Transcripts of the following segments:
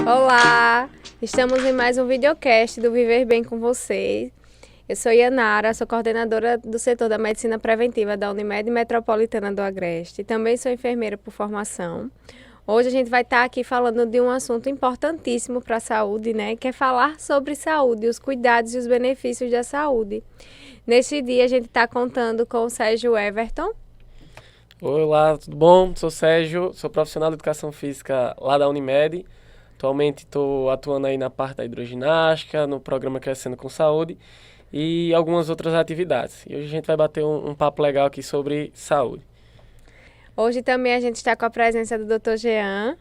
Olá, estamos em mais um videocast do Viver Bem com Você. Eu sou Yanara, sou coordenadora do setor da Medicina Preventiva da Unimed Metropolitana do Agreste. Também sou enfermeira por formação. Hoje a gente vai estar aqui falando de um assunto importantíssimo para a saúde, né? Que é falar sobre saúde, os cuidados e os benefícios da saúde. Neste dia a gente está contando com o Sérgio Everton. Olá, tudo bom? Sou Sérgio, sou profissional de educação física lá da Unimed. Atualmente estou atuando aí na parte da hidroginástica, no programa Crescendo com Saúde e algumas outras atividades. E hoje a gente vai bater um papo legal aqui sobre saúde. Hoje também a gente está com a presença do Dr. Jean,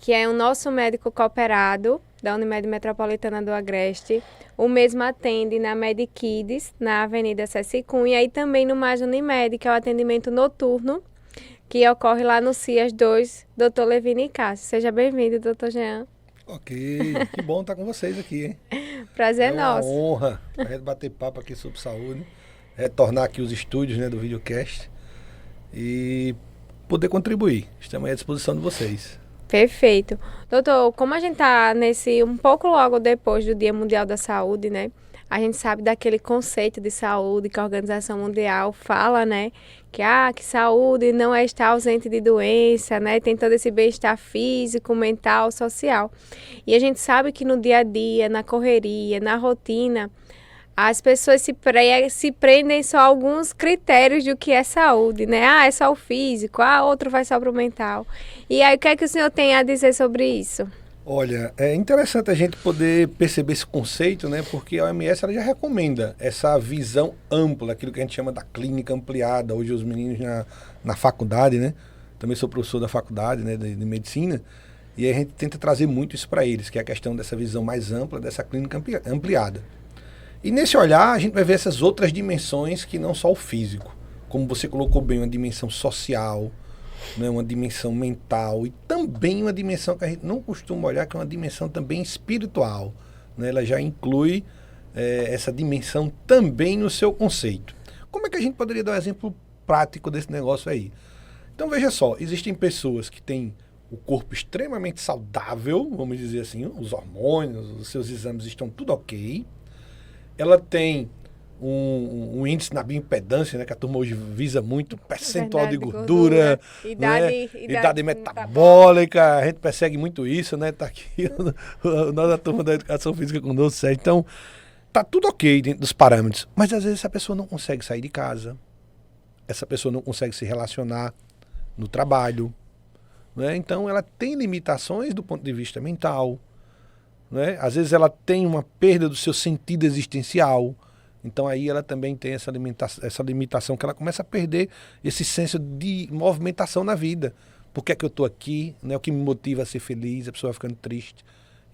que é o nosso médico cooperado da Unimed Metropolitana do Agreste. O mesmo atende na Medikids, na Avenida Ceci Cunha, e também no Mais Unimed, que é o atendimento noturno, que ocorre lá no CIAS 2, Dr. Levine Cássio. Seja bem-vindo, Dr. Jean. Ok, que bom estar com vocês aqui, hein? Prazer É uma nosso. honra a gente bater papo aqui sobre saúde, retornar aqui os estúdios, né, do videocast e poder contribuir. Estamos aí à disposição de vocês. Perfeito. Doutor, como a gente tá um pouco logo depois do Dia Mundial da Saúde, né? A gente sabe daquele conceito de saúde que a Organização Mundial fala, né? Que saúde não é estar ausente de doença, né? Tem todo esse bem-estar físico, mental, social. E a gente sabe que no dia a dia, na correria, na rotina, as pessoas se prendem só a alguns critérios do que é saúde, né? Ah, é só o físico, outro vai só para o mental. E aí, o que é que o senhor tem a dizer sobre isso? Olha, é interessante a gente poder perceber esse conceito, né? Porque a OMS ela já recomenda essa visão ampla, aquilo que a gente chama da clínica ampliada. Hoje os meninos na faculdade, né? Também sou professor da faculdade, né, de medicina. E aí a gente tenta trazer muito isso para eles, que é a questão dessa visão mais ampla, dessa clínica ampliada. E nesse olhar a gente vai ver essas outras dimensões que não só o físico. Como você colocou bem, uma dimensão social, né, uma dimensão mental e também uma dimensão que a gente não costuma olhar, que é uma dimensão também espiritual. Né? Ela já inclui essa dimensão também no seu conceito. Como é que a gente poderia dar um exemplo prático desse negócio aí? Então veja só, existem pessoas que têm o corpo extremamente saudável, vamos dizer assim, os hormônios, os seus exames estão tudo ok. Ela tem um índice na bioimpedância, né, que a turma hoje visa muito, percentual de Verdade, gordura, né, idade metabólica. metabólica, a gente persegue muito isso, né, tá aqui a turma da educação física conosco, Sérgio. Então, tá tudo ok dentro dos parâmetros, mas às vezes essa pessoa não consegue sair de casa, essa pessoa não consegue se relacionar no trabalho, né, então ela tem limitações do ponto de vista mental, né? Às vezes ela tem uma perda do seu sentido existencial. Então aí ela também tem essa limitação que ela começa a perder esse senso de movimentação na vida. Por que é que eu estou aqui? Né? O que me motiva a ser feliz? A pessoa vai ficando triste.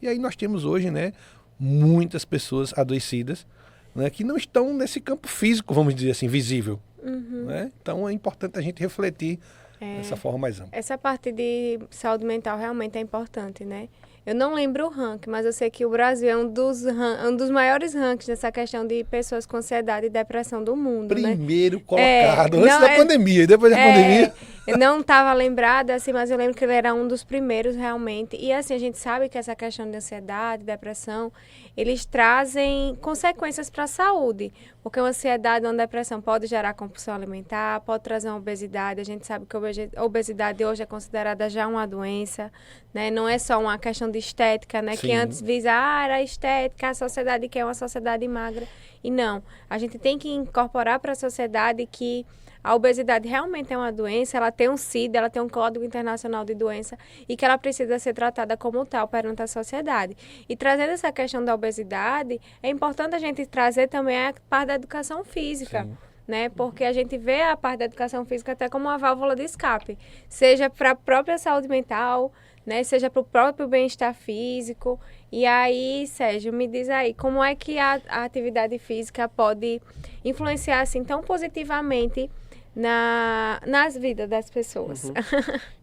E aí nós temos hoje, né, muitas pessoas adoecidas, né, que não estão nesse campo físico, vamos dizer assim, visível. Uhum. Né? Então é importante a gente refletir dessa forma mais ampla. Essa parte de saúde mental realmente é importante, né? Eu não lembro o ranking, mas eu sei que o Brasil é um dos maiores rankings nessa questão de pessoas com ansiedade e depressão do mundo, né? Primeiro É, colocado, antes não, da pandemia, e depois da é, pandemia. eu não estava lembrada, assim, mas eu lembro que ele era um dos primeiros realmente. E assim, a gente sabe que essa questão de ansiedade, depressão, eles trazem consequências para a saúde. Porque uma ansiedade ou uma depressão pode gerar compulsão alimentar, pode trazer uma obesidade. A gente sabe que a obesidade hoje é considerada já uma doença, né? Não é só uma questão de estética, né? Que antes Sim. visa, era estética, a sociedade quer uma sociedade magra. E não, a gente tem que incorporar para a sociedade que a obesidade realmente é uma doença, ela tem um CID, ela tem um Código Internacional de Doença e que ela precisa ser tratada como tal perante a sociedade. E trazendo essa questão da obesidade, é importante a gente trazer também a parte da educação física. Sim. Né? Porque a gente vê a parte da educação física até como uma válvula de escape, seja para a própria saúde mental, né? Seja para o próprio bem-estar físico. E aí, Sérgio, me diz aí, como é que a atividade física pode influenciar assim tão positivamente nas vidas das pessoas? Uhum.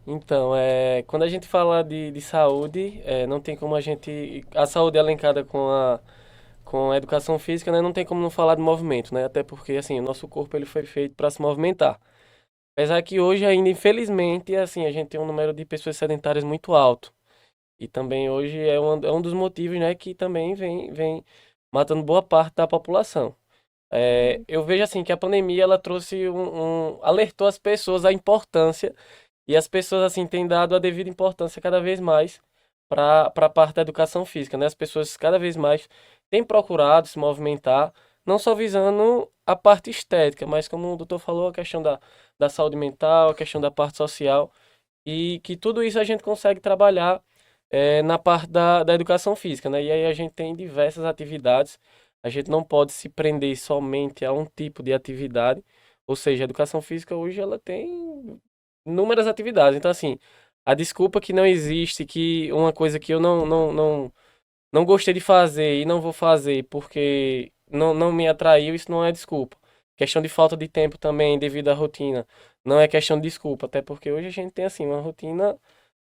Então, quando a gente fala de saúde, não tem como a gente... A saúde é elencada com a educação física, né? Não tem como não falar de movimento, né? Até porque, assim, o nosso corpo ele foi feito para se movimentar. Apesar que hoje ainda, infelizmente, assim, a gente tem um número de pessoas sedentárias muito alto. E também hoje é um dos motivos, né, que também vem matando boa parte da população. Eu vejo assim que a pandemia ela trouxe alertou as pessoas à importância e as pessoas assim têm dado a devida importância cada vez mais para a parte da educação física, né? As pessoas cada vez mais têm procurado se movimentar, não só visando a parte estética, mas como o doutor falou, a questão da saúde mental, a questão da parte social e que tudo isso a gente consegue trabalhar na parte da educação física, né? E aí a gente tem diversas atividades. A gente não pode se prender somente a um tipo de atividade. Ou seja, a educação física hoje ela tem inúmeras atividades. Então, assim, a desculpa que não existe, que uma coisa que eu não gostei de fazer e não vou fazer porque não me atraiu, isso não é desculpa. Questão de falta de tempo também, devido à rotina. Não é questão de desculpa, até porque hoje a gente tem, assim, uma rotina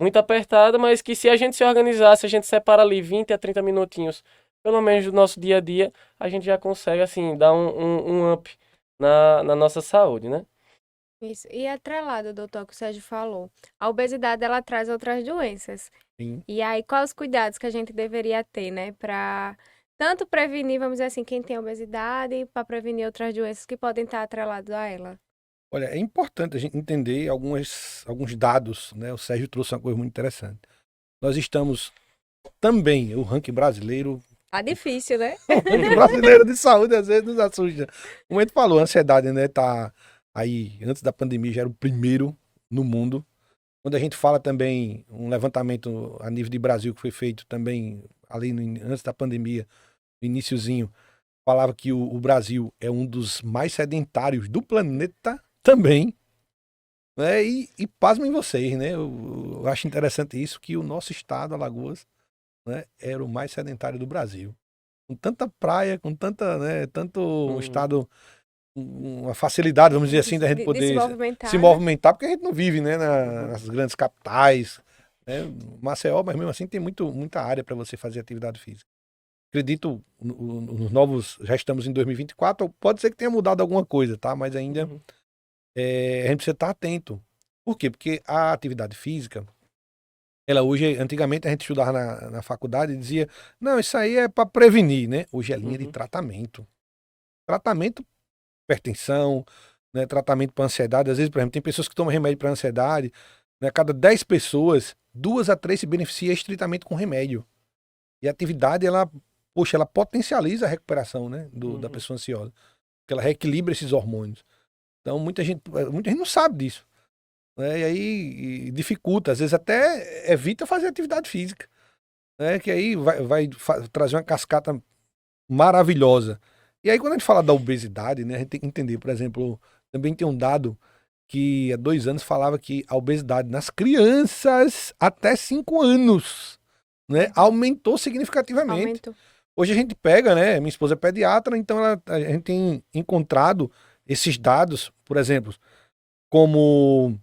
muito apertada, mas que se a gente se organizar, se a gente separa ali 20 a 30 minutinhos, pelo menos do nosso dia a dia, a gente já consegue, assim, dar um up na nossa saúde, né? Isso. E atrelado, doutor, que o Sérgio falou, a obesidade ela traz outras doenças. Sim. E aí, quais os cuidados que a gente deveria ter, né, para tanto prevenir, vamos dizer assim, quem tem obesidade, para prevenir outras doenças que podem estar atreladas a ela? Olha, é importante a gente entender alguns dados, né? O Sérgio trouxe uma coisa muito interessante. Nós estamos também, o ranking brasileiro, Tá difícil, né? o ranking brasileiro de saúde às vezes nos assusta. Como a gente falou, a ansiedade, né, tá aí, antes da pandemia já era o primeiro no mundo. Quando a gente fala também, um levantamento a nível de Brasil que foi feito também, ali antes da pandemia, no iniciozinho, falava que o Brasil é um dos mais sedentários do planeta também, né? E pasmem vocês, né? Eu acho interessante isso, que o nosso estado, Alagoas, né, era o mais sedentário do Brasil. Com tanta praia, com tanta, né, tanto um estado, uma facilidade, vamos dizer assim, da gente De se poder movimentar, se né? movimentar, porque a gente não vive, né, nas grandes capitais, né? Maceió, mas mesmo assim tem muita área para você fazer atividade física. Acredito nos novos, já estamos em 2024, pode ser que tenha mudado alguma coisa, tá? Mas ainda Uhum. a gente precisa estar atento. Por quê? Porque a atividade física, ela hoje, antigamente a gente estudava na faculdade e dizia, não, isso aí é para prevenir, né? Hoje é linha de Uhum. tratamento. Tratamento, hipertensão, né? Tratamento para ansiedade. Às vezes, por exemplo, tem pessoas que tomam remédio para ansiedade, né? Cada 10 pessoas, 2 a 3 se beneficia estritamente com remédio. E a atividade, ela, poxa, ela potencializa a recuperação, né? Da Uhum. pessoa ansiosa. Porque ela reequilibra esses hormônios. Então, muita gente não sabe disso, né? E aí dificulta, às vezes até evita fazer atividade física, né? Que aí vai trazer uma cascata maravilhosa. E aí, quando a gente fala da obesidade, né? A gente tem que entender, por exemplo, também tem um dado que há 2 anos falava que a obesidade nas crianças até 5 anos, né? Aumentou significativamente. Aumento. Hoje a gente pega, né? Minha esposa é pediatra, então a gente tem encontrado esses dados, por exemplo, como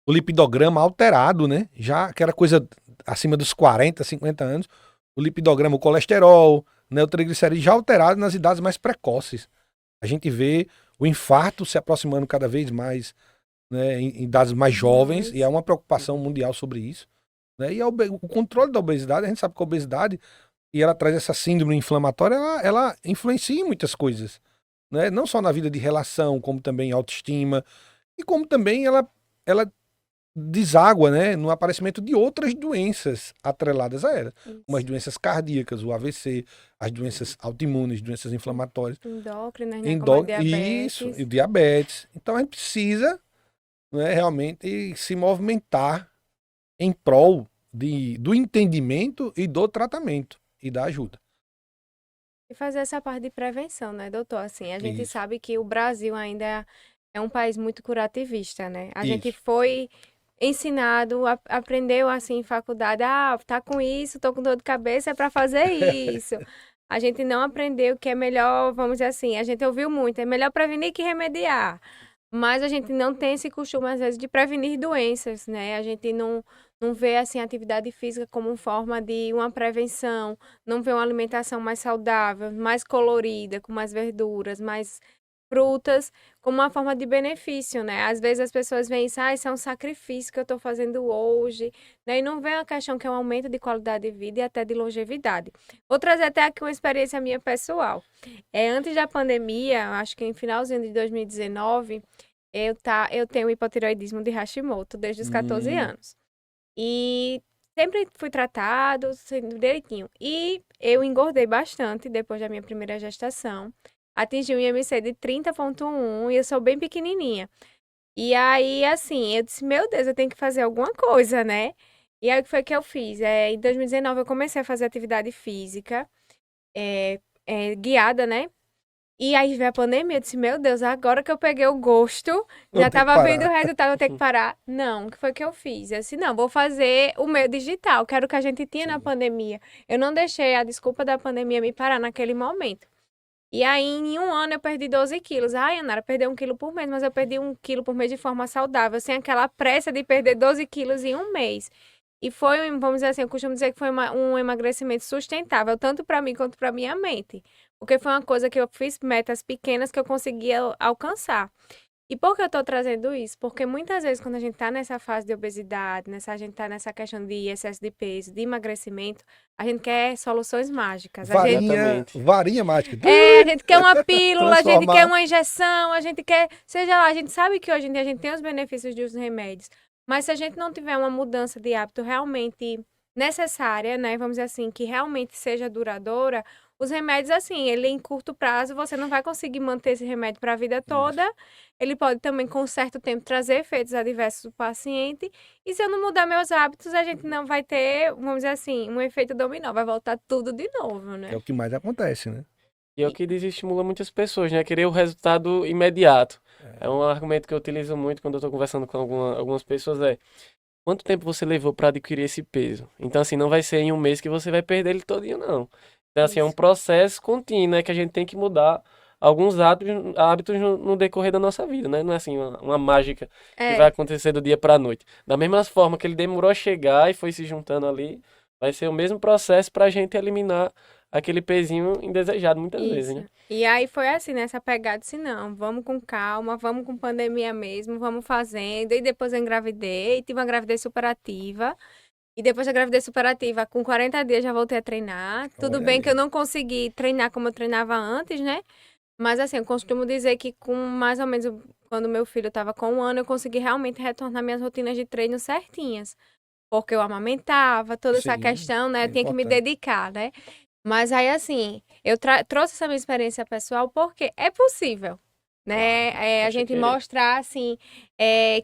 o lipidograma alterado, né? Já que era coisa acima dos 40, 50 anos, o lipidograma, o colesterol, né? O triglicerídeo já alterado nas idades mais precoces. A gente vê o infarto se aproximando cada vez mais, né? Em idades mais jovens, e há uma preocupação Uhum. mundial sobre isso, né? E o controle da obesidade, a gente sabe que a obesidade, e ela traz essa síndrome inflamatória, ela influencia em muitas coisas, né? Não só na vida de relação, como também autoestima, e como também ela deságua, né, no aparecimento de outras doenças atreladas a ela, como as Isso. doenças cardíacas, o AVC, as doenças autoimunes, doenças inflamatórias, Endócrinas, né? Como a isso, e diabetes. o diabetes. Então a gente precisa, né, realmente se movimentar em prol do entendimento e do tratamento e da ajuda. E fazer essa parte de prevenção, né, doutor? Assim, a gente Isso, sabe que o Brasil ainda é um país muito curativista, né? A gente isso. foi ensinado, aprendeu assim em faculdade, tá com isso, tô com dor de cabeça, é para fazer isso. A gente não aprendeu que é melhor, vamos dizer assim, a gente ouviu muito, é melhor prevenir que remediar. Mas a gente não tem esse costume, às vezes, de prevenir doenças, né? A gente não vê, assim, a atividade física como forma de uma prevenção, não vê uma alimentação mais saudável, mais colorida, com mais verduras, mais frutas, como uma forma de benefício, né? Às vezes as pessoas veem isso, isso é um sacrifício que eu estou fazendo hoje, né? E não vê a questão que é um aumento de qualidade de vida e até de longevidade. Vou trazer até aqui uma experiência minha pessoal. Antes da pandemia, acho que em finalzinho de 2019, eu tenho hipotireoidismo de Hashimoto desde os 14 anos. E sempre fui tratado direitinho. E eu engordei bastante depois da minha primeira gestação. Atingi um IMC de 30,1 e eu sou bem pequenininha. E aí, assim, eu disse, meu Deus, eu tenho que fazer alguma coisa, né? E aí, o que foi que eu fiz? Em 2019, eu comecei a fazer atividade física, guiada, né? E aí veio a pandemia, eu disse, meu Deus, agora que eu peguei o gosto, Vou já ter que tava vendo o parar. resultado, vou ter que parar. Não, o que foi que eu fiz? Eu disse, não, vou fazer o meu digital, que era o que a gente tinha na Sim. pandemia. Eu não deixei a desculpa da pandemia me parar naquele momento. E aí, em um ano, eu perdi 12 quilos. Ai, Anara, perder 1 quilo por mês, mas eu perdi 1 quilo por mês de forma saudável, sem aquela pressa de perder 12 quilos em um mês. E foi, vamos dizer assim, eu costumo dizer que foi um emagrecimento sustentável, tanto para mim quanto para minha mente. Porque foi uma coisa que eu fiz metas pequenas que eu conseguia alcançar. E por que eu tô trazendo isso? Porque muitas vezes, quando a gente tá nessa fase de obesidade, a gente tá nessa questão de excesso de peso, de emagrecimento, a gente quer soluções mágicas. Exatamente. Varinha mágica. A gente quer uma pílula, a gente quer Transformar. uma injeção, a gente quer, seja lá, a gente sabe que hoje em dia a gente tem os benefícios dos remédios, mas se a gente não tiver uma mudança de hábito realmente necessária, né, vamos dizer assim, que realmente seja duradoura, os remédios, assim, ele em curto prazo, você não vai conseguir manter esse remédio para a vida toda. Ele pode também, com certo tempo, trazer efeitos adversos do paciente. E se eu não mudar meus hábitos, a gente não vai ter, vamos dizer assim, um efeito dominó. Vai voltar tudo de novo, né? É o que mais acontece, né? E é o que desestimula muitas pessoas, né? Querer o resultado imediato. É um argumento que eu utilizo muito quando eu tô conversando com algumas pessoas, quanto tempo você levou para adquirir esse peso? Então, assim, não vai ser em um mês que você vai perder ele todinho, não. Então, assim, é um Isso. processo contínuo, né? Que a gente tem que mudar alguns hábitos no decorrer da nossa vida, né? Não é assim, uma mágica que vai É, acontecer do dia para a noite. Da mesma forma que ele demorou a chegar e foi se juntando ali, vai ser o mesmo processo para a gente eliminar aquele pezinho indesejado muitas vezes, isso. né? E aí foi assim, nessa pegada, assim, não, vamos com calma, vamos com pandemia mesmo, vamos fazendo. E depois eu engravidei, tive uma gravidez superativa. E depois da gravidez superativa, com 40 dias já voltei a treinar. Tudo Olha bem que eu aí. não consegui treinar como eu treinava antes, né? Mas assim, eu costumo dizer que com mais ou menos quando meu filho estava com 1 ano, eu consegui realmente retornar minhas rotinas de treino certinhas. Porque eu amamentava, toda essa Sim, questão, né? é Eu tinha que me importante. dedicar, né? Mas aí, assim, eu trouxe essa minha experiência pessoal porque é possível, né? Claro. A Basta gente querer. mostrar, assim,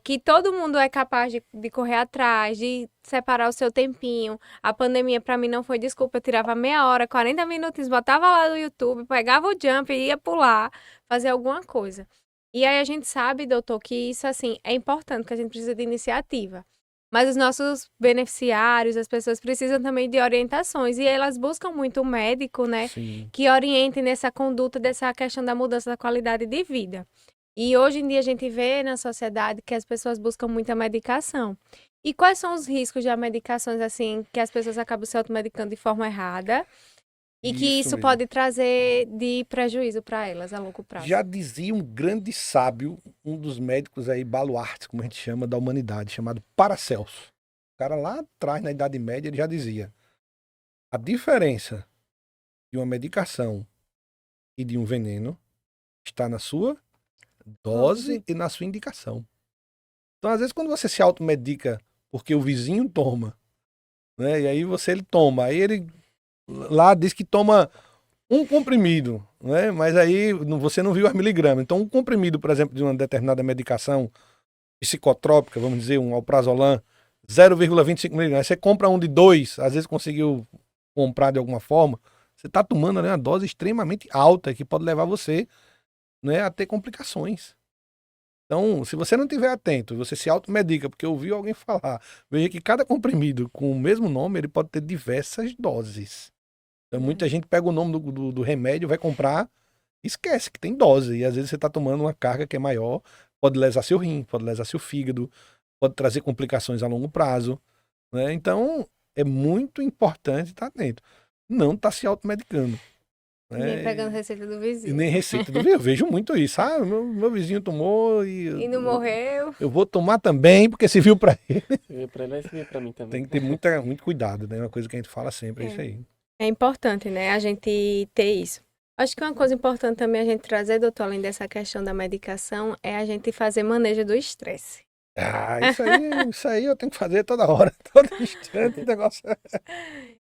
que todo mundo é capaz de correr atrás, de separar o seu tempinho. A pandemia, pra mim, não foi desculpa. Eu tirava meia hora, 40 minutos, botava lá no YouTube, pegava o jump e ia pular, fazer alguma coisa. E aí a gente sabe, doutor, que isso, assim, é importante, que a gente precisa de iniciativa. Mas os nossos beneficiários, as pessoas precisam também de orientações. E elas buscam muito o médico, né? Sim. Que oriente nessa conduta, dessa questão da mudança da qualidade de vida. E hoje em dia a gente vê na sociedade que as pessoas buscam muita medicação. E quais são os riscos de medicações, assim, que as pessoas acabam se automedicando de forma errada e que Isso isso mesmo. pode trazer de prejuízo para elas a longo prazo? Já dizia um grande sábio, um dos médicos aí, baluartes, como a gente chama, da humanidade, chamado Paracelso. O cara lá atrás, na Idade Média, ele já dizia: a diferença de uma medicação e de um veneno está na sua dose e na sua indicação. Então, às vezes, quando você se automedica porque o vizinho toma, né? E aí ele toma, aí ele lá diz que toma um comprimido, né? Mas aí você não viu as miligramas. Então, um comprimido, por exemplo, de uma determinada medicação psicotrópica, vamos dizer, um alprazolam, 0,25 miligramas. Você compra um de 2, às vezes conseguiu comprar de alguma forma, você está tomando ali uma dose extremamente alta que pode levar você, né, a ter complicações. Então, se você não estiver atento, você se automedica, porque ouviu alguém falar, veja que cada comprimido com o mesmo nome, ele pode ter diversas doses. Então, muita gente pega o nome do remédio, vai comprar, esquece que tem dose. E às vezes você está tomando uma carga que é maior, pode lesar seu rim, pode lesar seu fígado, pode trazer complicações a longo prazo. Né? Então, é muito importante estar atento. Não está se automedicando. Ninguém né? pegando receita do E vizinho. nem receita do vizinho. Eu vejo muito isso. Ah, meu vizinho tomou E não morreu. eu vou tomar também, porque se viu pra ele. Se vier pra ele, vai servir pra mim também. Tem que ter muito cuidado, né? Uma coisa que a gente fala sempre, é isso aí. É importante, né, a gente ter isso. Acho que uma coisa importante também a gente trazer, doutor, além dessa questão da medicação, é a gente fazer manejo do estresse. Ah, isso aí eu tenho que fazer toda hora, todo instante, o negócio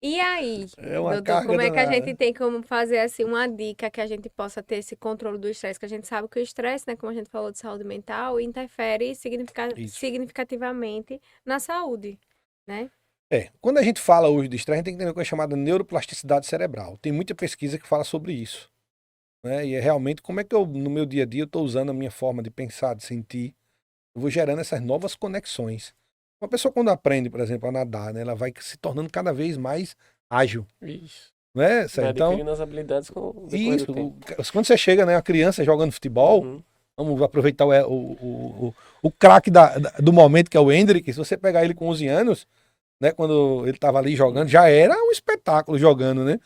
E aí, é uma doutor, carga como é que a danada. gente tem como fazer assim uma dica que a gente possa ter esse controle do estresse? Que a gente sabe que o estresse, né, como a gente falou de saúde mental, interfere Isso. significativamente na saúde, né? Quando a gente fala hoje de estresse, a gente tem que ter uma coisa chamada neuroplasticidade cerebral. Tem muita pesquisa que fala sobre isso, né? E é realmente como é que eu, no meu dia a dia, eu estou usando a minha forma de pensar, de sentir, eu vou gerando essas novas conexões. Uma pessoa quando aprende, por exemplo, a nadar, né, ela vai se tornando cada vez mais ágil, Isso. né? Vai Então, adquirindo as habilidades com o decorrer isso, do tempo. quando você chega, né, uma criança jogando futebol, Uhum. vamos aproveitar o craque do momento, que é o Hendrick. Se você pegar ele com 11 anos, né, quando ele estava ali jogando, já era um espetáculo jogando, né?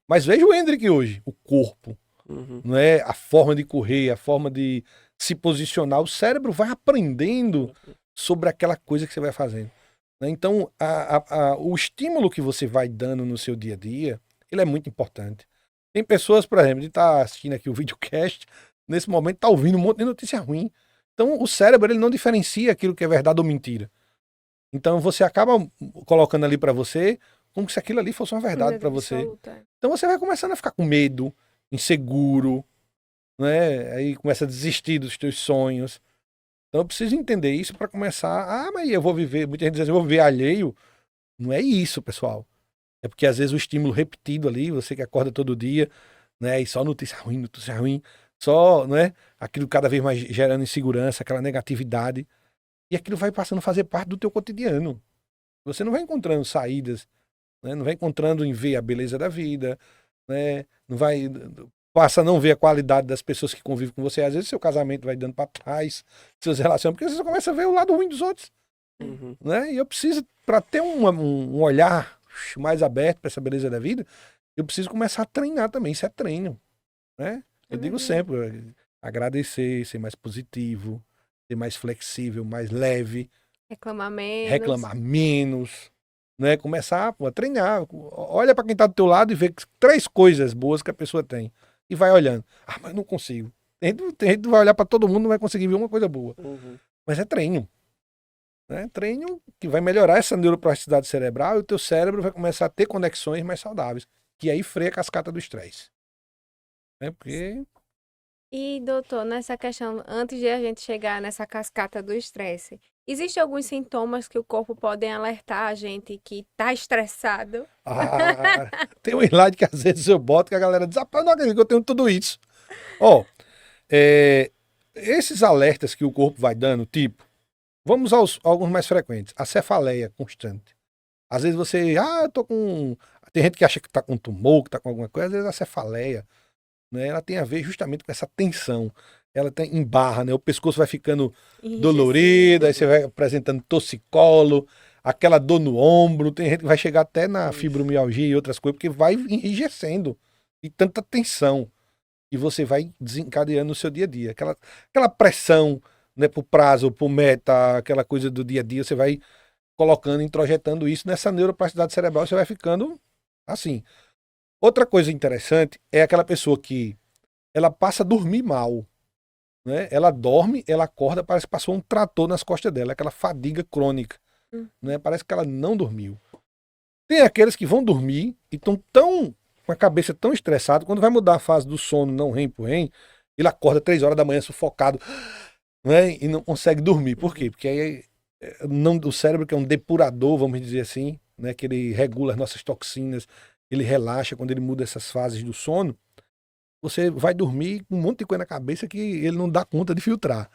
Mas veja o Hendrick hoje, o corpo, Uhum. não é? A forma de correr, a forma de se posicionar, o cérebro vai aprendendo sobre aquela coisa que você vai fazendo, né? Então, o estímulo que você vai dando no seu dia a dia, ele é muito importante. Tem pessoas, por exemplo, de estar assistindo aqui o videocast, nesse momento tá ouvindo um monte de notícia ruim. Então, o cérebro ele não diferencia aquilo que é verdade ou mentira. Então, você acaba colocando ali para você como se aquilo ali fosse uma verdade para você. Absoluta. Então, você vai começando a ficar com medo, inseguro, né? Aí começa a desistir dos teus sonhos. Então, eu preciso entender isso para começar. Ah, mas eu vou viver. Muita gente diz assim, eu vou viver alheio. Não é isso, pessoal. É porque às vezes o estímulo repetido ali, você que acorda todo dia, né? E só notícia ruim, só, né? Aquilo cada vez mais gerando insegurança, aquela negatividade. E aquilo vai passando a fazer parte do teu cotidiano. Você não vai encontrando saídas, né? Não vai encontrando em ver a beleza da vida, né? Não vai passa a não ver a qualidade das pessoas que convivem com você. Às vezes seu casamento vai dando para trás, seus relacionamentos, porque você só começa a ver o lado ruim dos outros, Uhum. né? E eu preciso, para ter um olhar mais aberto para essa beleza da vida, eu preciso começar a treinar também. Isso é treino, né? Eu digo sempre, agradecer, ser mais positivo, ser mais flexível, mais leve, Reclamar menos. reclamar menos, né? Começar pô, a treinar. Olha para quem tá do teu lado e vê 3 coisas boas que a pessoa tem. E vai olhando. Ah, mas não consigo. Tem gente que vai olhar para todo mundo e não vai conseguir ver uma coisa boa. Uhum. Mas é treino. Né? Treino que vai melhorar essa neuroplasticidade cerebral e o teu cérebro vai começar a ter conexões mais saudáveis. Que aí freia a cascata do estresse. Né? Porque E, doutor, nessa questão, antes de a gente chegar nessa cascata do estresse, existem alguns sintomas que o corpo pode alertar a gente que tá estressado? tem um slide que às vezes eu boto que a galera diz, rapaz, não acredito que eu tenho tudo isso. Ó, esses alertas que o corpo vai dando, tipo, vamos aos alguns mais frequentes. A cefaleia constante. Às vezes você, eu tô com... Tem gente que acha que tá com tumor, que tá com alguma coisa, às vezes a cefaleia, né, ela tem a ver justamente com essa tensão. Ela tem embarra, né? O pescoço vai ficando dolorido, aí você vai apresentando torcicolo, aquela dor no ombro, tem gente que vai chegar até na fibromialgia e outras coisas, porque vai enrijecendo e tanta tensão que você vai desencadeando no seu dia a dia. Aquela pressão, né, pro prazo, pro meta, aquela coisa do dia a dia, você vai colocando, introjetando isso nessa neuroplasticidade cerebral, você vai ficando assim. Outra coisa interessante é aquela pessoa que ela passa a dormir mal, né? Ela dorme, ela acorda, parece que passou um trator nas costas dela, aquela fadiga crônica, né? Parece que ela não dormiu. Tem aqueles que vão dormir e estão tão com a cabeça tão estressada, quando vai mudar a fase do sono não REM pro REM, ele acorda 3 horas da manhã sufocado, né? E não consegue dormir. Por quê? Porque aí não, o cérebro, que é um depurador, vamos dizer assim, né? Que ele regula as nossas toxinas, ele relaxa quando ele muda essas fases do sono. Você vai dormir com um monte de coisa na cabeça que ele não dá conta de filtrar.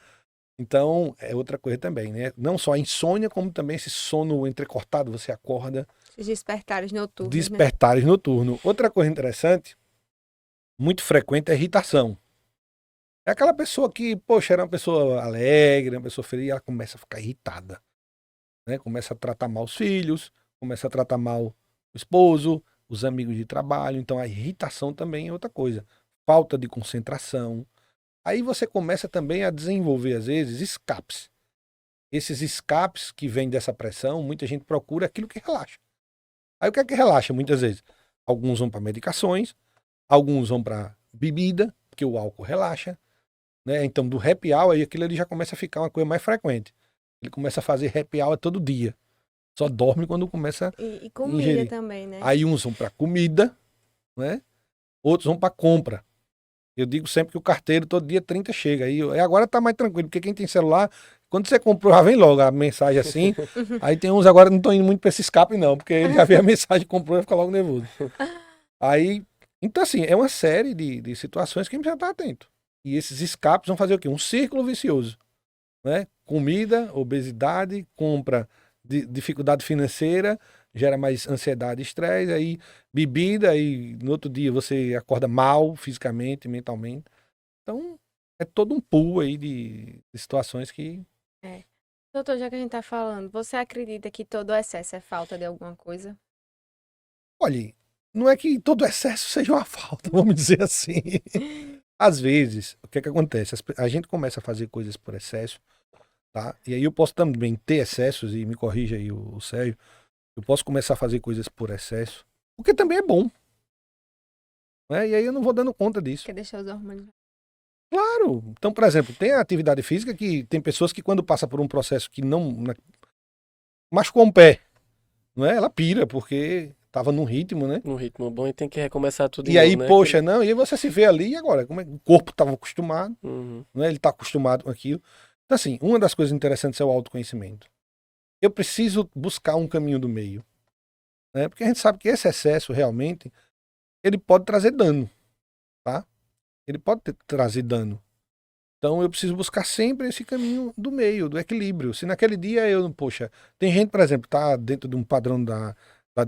Então, é outra coisa também, né? Não só a insônia, como também esse sono entrecortado, você acorda. Os despertares noturnos, né? Despertares noturnos. Outra coisa interessante, muito frequente, é a irritação. É aquela pessoa que, poxa, era uma pessoa alegre, uma pessoa feliz, e ela começa a ficar irritada. Né? Começa a tratar mal os filhos, começa a tratar mal o esposo, os amigos de trabalho. Então a irritação também é outra coisa. Falta de concentração. Aí você começa também a desenvolver, às vezes, escapes. Esses escapes que vêm dessa pressão, muita gente procura aquilo que relaxa. Aí o que é que relaxa muitas vezes? Alguns vão para medicações, alguns vão para bebida, porque o álcool relaxa, né? Então do happy hour, aí aquilo ali já começa a ficar uma coisa mais frequente. Ele começa a fazer happy hour todo dia. Só dorme quando começa E a comida ingerir. também, né? Aí uns vão para comida, né? Outros vão para compra. Eu digo sempre que o carteiro todo dia 30 chega. Aí agora tá mais tranquilo, porque quem tem celular, quando você comprou, já vem logo a mensagem assim. Aí tem uns agora que não estão indo muito para esse escape, não, porque ele já vê a mensagem, comprou e fica logo nervoso. Aí, então assim, é uma série de situações que a gente precisa estar atento. E esses escapes vão fazer o quê? Um círculo vicioso, né? Comida, obesidade, compra, dificuldade financeira, gera mais ansiedade e estresse, aí bebida, aí no outro dia você acorda mal fisicamente, mentalmente. Então, é todo um pool aí de situações que... Doutor, já que a gente tá falando, você acredita que todo excesso é falta de alguma coisa? Olha, não é que todo excesso seja uma falta, vamos dizer assim. Às vezes, o que é que acontece? A gente começa a fazer coisas por excesso, tá? E aí eu posso também ter excessos, e me corrija aí o Sérgio, eu posso começar a fazer coisas por excesso, o que também é bom, né? E aí eu não vou dando conta disso. Quer deixar os hormônios? Claro. Então, por exemplo, tem a atividade física que tem pessoas que quando passa por um processo que não machucou um pé, não é? Ela pira porque tava num ritmo, né? Num ritmo bom e tem que recomeçar tudo de E aí, novo, né? poxa, não, e aí você se vê ali e agora, como é que o corpo estava acostumado, Uhum. não é? Ele tá acostumado com aquilo. Então, assim, uma das coisas interessantes é o autoconhecimento. Eu preciso buscar um caminho do meio, né? Porque a gente sabe que esse excesso realmente ele pode trazer dano, tá? Ele pode trazer dano. Então eu preciso buscar sempre esse caminho do meio, do equilíbrio. Se naquele dia eu, poxa, tem gente, por exemplo, tá dentro de um padrão da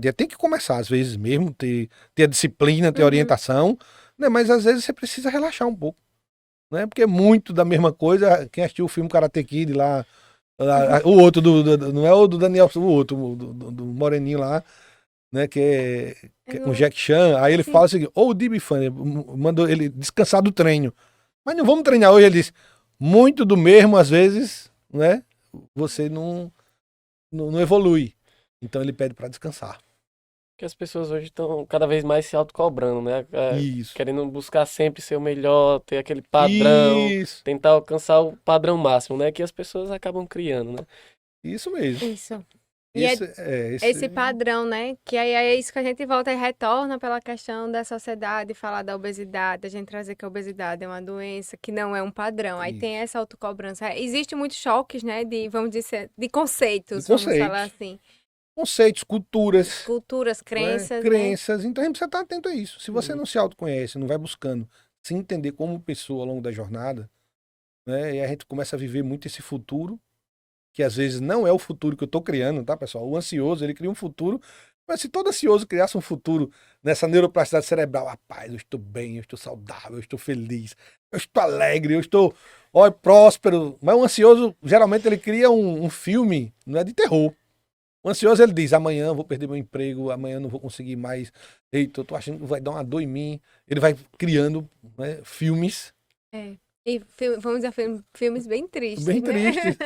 dieta, tem que começar às vezes mesmo, ter a disciplina, ter a orientação, né? Mas às vezes você precisa relaxar um pouco, né? Porque é muito da mesma coisa. Quem assistiu o filme Karate Kid lá, o outro não é o do Daniel, o outro, do Moreninho lá, né? Que é com o Jack Chan. Aí ele fala o seguinte, ou o Dib Fan mandou ele descansar do treino. Mas não vamos treinar hoje, ele disse. Muito do mesmo, às vezes, né? Você não evolui. Então ele pede para descansar. Que as pessoas hoje estão cada vez mais se autocobrando, né? Isso. Querendo buscar sempre ser o melhor, ter aquele padrão, Isso. tentar alcançar o padrão máximo, né? Que as pessoas acabam criando, né? Isso mesmo. Isso. E é esse padrão, né? Que aí é isso que a gente volta e retorna pela questão da sociedade, falar da obesidade, a gente trazer que a obesidade é uma doença, que não é um padrão. Aí tem essa autocobrança. Existe muitos choques, né? Vamos dizer, de conceitos, vamos falar assim. Conceitos, culturas. Culturas, crenças, crenças. Então a gente precisa estar atento a isso. Se você não se autoconhece, não vai buscando se entender como pessoa ao longo da jornada, né? E a gente começa a viver muito esse futuro, que às vezes não é o futuro que eu estou criando, tá, pessoal? O ansioso, ele cria um futuro, mas se todo ansioso criasse um futuro nessa neuroplasticidade cerebral, rapaz, eu estou bem, eu estou saudável, eu estou feliz, eu estou alegre, eu estou, ó, próspero. Mas o ansioso, geralmente, ele cria um filme, não é de terror. O ansioso, ele diz, amanhã eu vou perder meu emprego, amanhã eu não vou conseguir mais, eita, eu tô achando que vai dar uma dor em mim. Ele vai criando, né, filmes. E vamos dizer, filmes bem tristes, Bem né? tristes.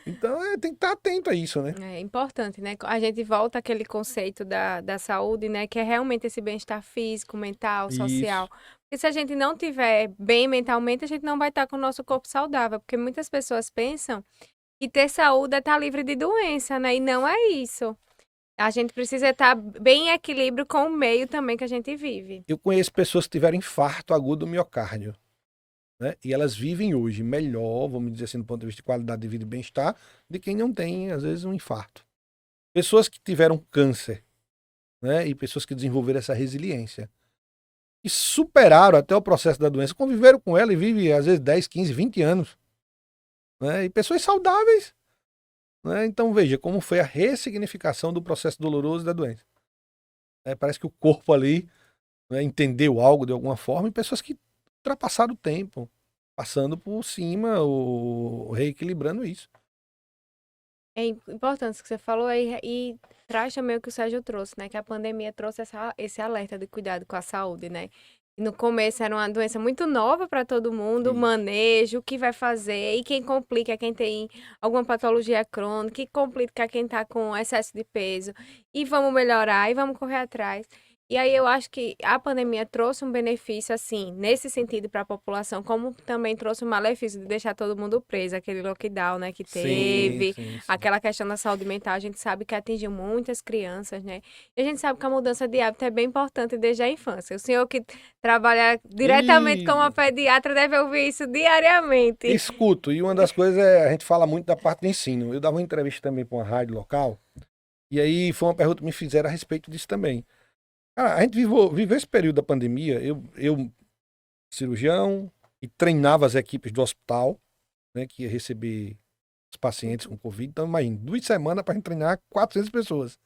Então, tem que estar atento a isso, né? É importante, né? A gente volta àquele conceito da saúde, né? Que é realmente esse bem-estar físico, mental, social. Porque se a gente não tiver bem mentalmente, a gente não vai estar com o nosso corpo saudável. Porque muitas pessoas pensam que ter saúde é estar livre de doença, né? E não é isso. A gente precisa estar bem em equilíbrio com o meio também que a gente vive. Eu conheço pessoas que tiveram infarto agudo do miocárdio, né? E elas vivem hoje melhor, vamos dizer assim, do ponto de vista de qualidade de vida e bem-estar, de quem não tem, às vezes, um infarto. Pessoas que tiveram câncer, né? E pessoas que desenvolveram essa resiliência. E superaram até o processo da doença, conviveram com ela e vivem, às vezes, 10, 15, 20 anos. Né? E pessoas saudáveis. Né? Então, veja como foi a ressignificação do processo doloroso da doença. Parece que o corpo ali, né, entendeu algo de alguma forma, e pessoas que ultrapassaram o tempo, passando por cima, ou reequilibrando isso. É importante o que você falou aí e traz também o que o Sérgio trouxe, né? Que a pandemia trouxe esse alerta de cuidado com a saúde, né? E no começo era uma doença muito nova para todo mundo, o Isso. manejo, o que vai fazer, e quem complica é quem tem alguma patologia crônica, que complica é quem tá com excesso de peso, e vamos melhorar, e vamos correr atrás. E aí eu acho que a pandemia trouxe um benefício, assim, nesse sentido para a população, como também trouxe um malefício de deixar todo mundo preso, aquele lockdown, né, que Sim, teve, sim, sim. aquela questão da saúde mental, a gente sabe que atingiu muitas crianças, né? E a gente sabe que a mudança de hábito é bem importante desde a infância. O senhor que trabalha diretamente E como uma pediatra deve ouvir isso diariamente. escuto, e uma das coisas é, a gente fala muito da parte do ensino. Eu dava uma entrevista também para uma rádio local, e aí foi uma pergunta que me fizeram a respeito disso também. Cara, a gente viveu esse período da pandemia, eu cirurgião, e treinava as equipes do hospital, né, que ia receber os pacientes com Covid. Então, imagina, 2 semanas para gente treinar 400 pessoas.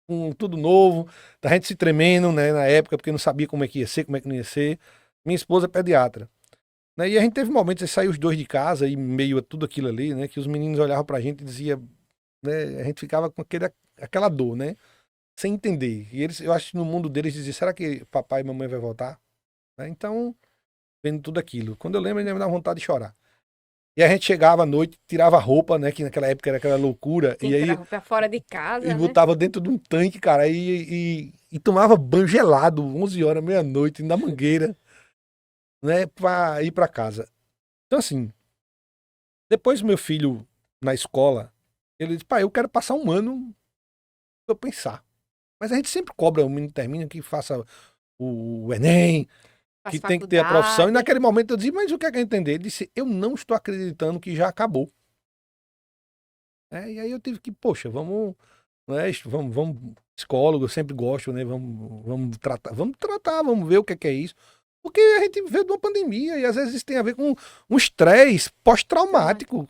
Com tudo novo, da gente se tremendo, né, na época, porque não sabia como é que ia ser, como é que não ia ser. Minha esposa é pediatra. Né, e a gente teve momentos de sair os dois de casa e meio a tudo aquilo ali, né, que os meninos olhavam pra gente e diziam, né, a gente ficava com aquela dor, né, sem entender. E eles, eu acho que no mundo deles diziam, será que papai e mamãe vai voltar? Né, então, vendo tudo aquilo. Quando eu lembro, ainda me dá vontade de chorar. E a gente chegava à noite, tirava a roupa, né? Que naquela época era aquela loucura. Tem E que tirar a aí roupa fora de e casa, né? botava dentro de um tanque, cara. E tomava banho gelado, 11 horas, meia-noite, na mangueira, né? Pra ir pra casa. Então, assim, depois meu filho na escola, ele disse, pai, eu quero passar um ano pra eu pensar. Mas a gente sempre cobra o menino termina que faça o Enem, que Faz tem que ter a profissão. E faculdade. naquele momento eu disse, mas o que é que eu entendi? Ele disse, eu não estou acreditando que já acabou. E aí eu tive que, poxa, vamos, né, vamos, psicólogo, eu sempre gosto, né? Vamos tratar, vamos ver o que é isso. Porque a gente veio de uma pandemia e às vezes isso tem a ver com um estresse pós-traumático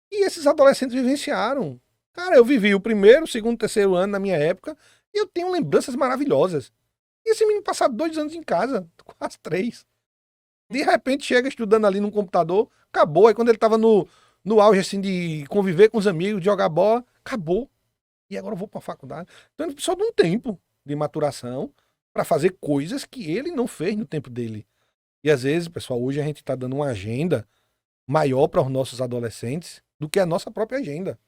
que esses adolescentes vivenciaram. Cara, eu vivi o primeiro, segundo, terceiro ano na minha época e eu tenho lembranças maravilhosas. E esse menino passar 2 anos em casa, quase 3. De repente chega estudando ali no computador, acabou. Aí quando ele tava no auge assim de conviver com os amigos, de jogar bola, acabou. E agora eu vou para a faculdade. Então ele precisou de um tempo de maturação para fazer coisas que ele não fez no tempo dele. E às vezes, pessoal, hoje a gente está dando uma agenda maior para os nossos adolescentes do que a nossa própria agenda.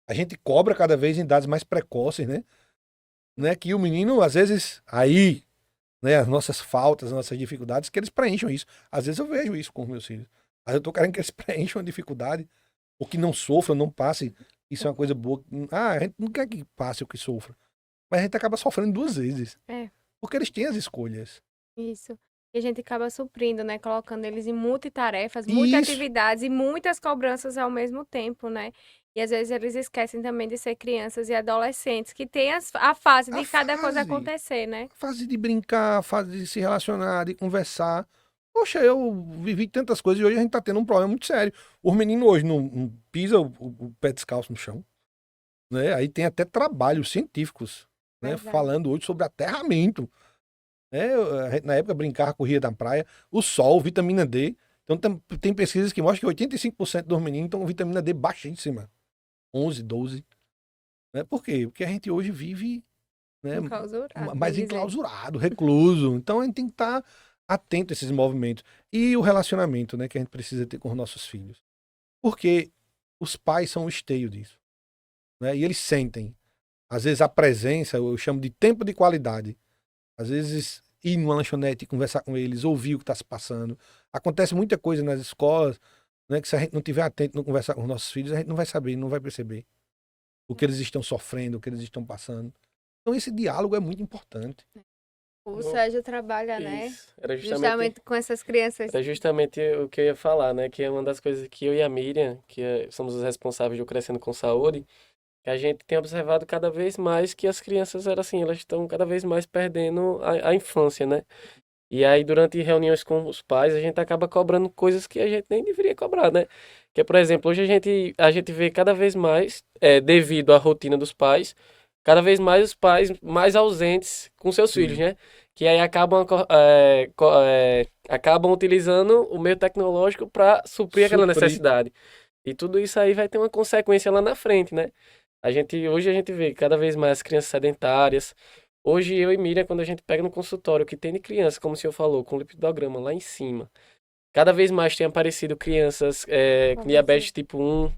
A gente cobra cada vez em idades mais precoces, né? Que o menino, às vezes, aí, né, as nossas faltas, as nossas dificuldades, que eles preencham isso. Às vezes eu vejo isso com os meus filhos. Mas eu tô querendo que eles preencham a dificuldade, ou que não sofram, não passem. Isso é uma coisa boa. Ah, a gente não quer que passe o que sofra. Mas a gente acaba sofrendo 2 vezes. É, Porque eles têm as escolhas. isso. E a gente acaba suprindo, né? Colocando eles em multitarefas, muitas Isso, atividades e muitas cobranças ao mesmo tempo, né? E às vezes eles esquecem também de ser crianças e adolescentes, que tem a fase a de cada coisa fase. acontecer, né? A fase de brincar, a fase de se relacionar, de conversar. Poxa, eu vivi tantas coisas e hoje a gente tá tendo um problema muito sério. Os meninos hoje não pisam o pé descalço no chão, né? Aí tem até trabalhos científicos, né? Verdade. Falando hoje sobre aterramento. Né? A gente, na época, brincava, corria na praia. O sol, vitamina D. Então tem pesquisas que mostram que 85% dos meninos estão com vitamina D baixíssima. 11, 12. Né? Por quê? Porque a gente hoje vive, né, Enclausurado, bem mais dizendo. enclausurado, recluso. Então a gente tem que estar atento a esses movimentos. E o relacionamento, né, que a gente precisa ter com os nossos filhos. Porque os pais são o esteio disso. Né? E eles sentem. Às vezes a presença, eu chamo de tempo de qualidade. Às vezes ir numa lanchonete e conversar com eles, ouvir o que está se passando. Acontece muita coisa nas escolas, né, que se a gente não tiver atento, não conversar com os nossos filhos, a gente não vai saber, não vai perceber o que eles estão sofrendo, o que eles estão passando. Então esse diálogo é muito importante. O Sérgio trabalha, né? Isso. Justamente com essas crianças. Era justamente o que eu ia falar, né? Que é uma das coisas que eu e a Miriam, somos os responsáveis do Crescendo com Saúde, que a gente tem observado cada vez mais que as crianças, elas estão cada vez mais perdendo a infância, né? E aí, durante reuniões com os pais, a gente acaba cobrando coisas que a gente nem deveria cobrar, né? Que, por exemplo, hoje a gente vê cada vez mais, devido à rotina dos pais, cada vez mais os pais mais ausentes com seus filhos, Sim. né? Que aí acabam utilizando o meio tecnológico para suprir aquela Suprir. necessidade. E tudo isso aí vai ter uma consequência lá na frente, né? Hoje a gente vê cada vez mais crianças sedentárias. Hoje eu e Miriam, quando a gente pega no consultório que tem de criança, como o senhor falou, com lipidograma lá em cima, cada vez mais tem aparecido crianças com diabetes tipo 1.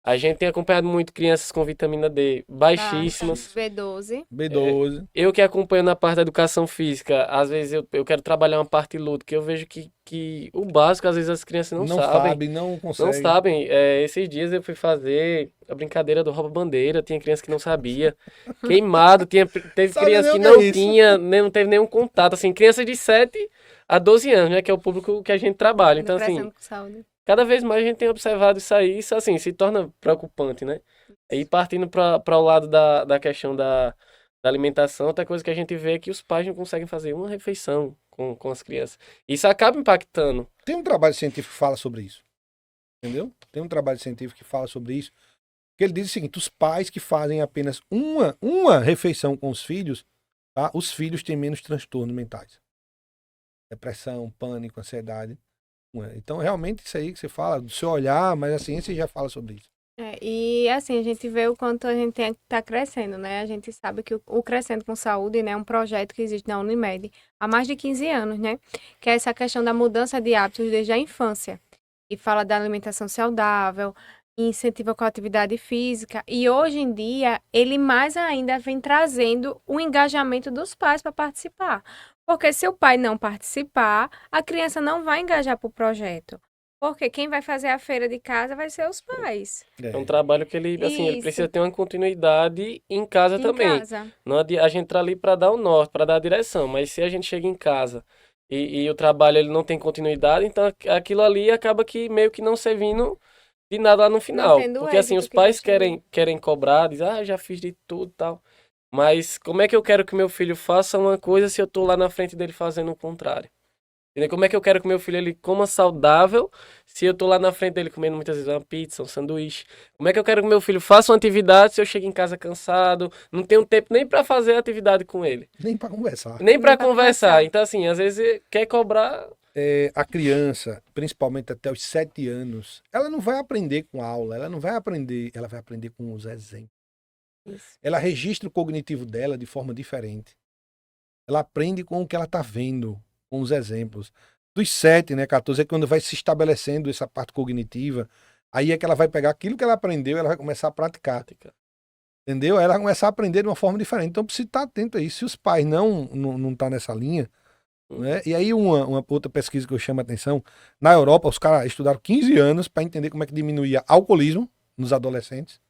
A gente tem acompanhado muito crianças com vitamina D baixíssimas. B12. B12. Eu que acompanho na parte da educação física, às vezes eu quero trabalhar uma parte luta, que eu vejo que o básico, às vezes as crianças não sabem. Não conseguem. Não sabem. Esses dias eu fui fazer a brincadeira do rouba-bandeira, tinha criança que não sabia. Queimado, teve Sabe criança nem que o que é não isso. tinha, não teve nenhum contato. Assim, criança de 7 a 12 anos, né? Que é o público que a gente trabalha. Então, assim, Crescendo com saúde. cada vez mais a gente tem observado isso assim, se torna preocupante, né? E partindo para o lado da questão da alimentação, outra coisa que a gente vê é que os pais não conseguem fazer uma refeição com as crianças. Isso acaba impactando. Tem um trabalho científico que fala sobre isso. Entendeu? Tem um trabalho científico que fala sobre isso. Que ele diz o seguinte: os pais que fazem apenas uma refeição com os filhos, tá? Os filhos têm menos transtornos mentais. Depressão, pânico, ansiedade. Então, realmente, isso aí que você fala, do seu olhar, mas a ciência já fala sobre isso. E assim, a gente vê o quanto a gente está crescendo, né? A gente sabe que o Crescendo com Saúde, né, é um projeto que existe na Unimed há mais de 15 anos, né? Que é essa questão da mudança de hábitos desde a infância. E fala da alimentação saudável, incentiva com a atividade física. E hoje em dia, ele mais ainda vem trazendo o engajamento dos pais para participar. Porque se o pai não participar, a criança não vai engajar para o projeto. Porque quem vai fazer a feira de casa vai ser os pais. É um trabalho que ele, assim, ele Isso. precisa ter uma continuidade em casa Em também. casa. Não a gente tá ali para dar o norte, para dar a direção, mas se a gente chega em casa e o trabalho ele não tem continuidade, então aquilo ali acaba que meio que não servindo de nada lá no final. tendo Porque assim, êxito os que vai pais chegar. querem cobrar, dizem, já fiz de tudo e tal. Mas como é que eu quero que meu filho faça uma coisa se eu tô lá na frente dele fazendo o contrário? Entendeu? Como é que eu quero que meu filho ele coma saudável se eu tô lá na frente dele comendo muitas vezes uma pizza, um sanduíche? Como é que eu quero que meu filho faça uma atividade se eu chego em casa cansado, não tenho tempo nem para fazer a atividade com ele, Nem para conversar. nem para pra conversar. conversar. Então assim, às vezes quer cobrar. A criança, principalmente até os 7 anos, ela não vai aprender com aula, ela não vai aprender, ela vai aprender com os exemplos. Isso. Ela registra o cognitivo dela de forma diferente. Ela aprende com o que ela está vendo, com os exemplos. Dos 7, né, 14, é quando vai se estabelecendo essa parte cognitiva. Aí é que ela vai pegar aquilo que ela aprendeu e ela vai começar a praticar. Entendeu? Aí ela vai começar a aprender de uma forma diferente. Então precisa estar atento a isso. Se os pais não tá nessa linha, né? E aí uma outra pesquisa que eu chamo a atenção, na Europa os caras estudaram 15 anos para entender como é que diminuía alcoolismo nos adolescentes,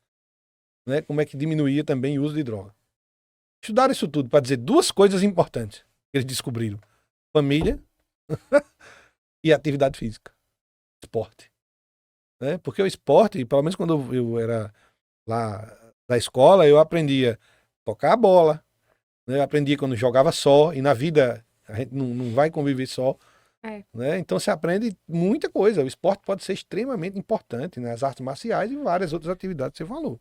né? Como é que diminuía também o uso de droga. Estudaram isso tudo para dizer duas coisas importantes que eles descobriram: família e atividade física, esporte, né? Porque o esporte, pelo menos quando eu era lá da escola, eu aprendia a tocar a bola, né? Eu aprendia quando jogava só, e na vida a gente não vai conviver só, né? Então você aprende muita coisa. O esporte pode ser extremamente importante, né? As artes marciais e várias outras atividades que você falou.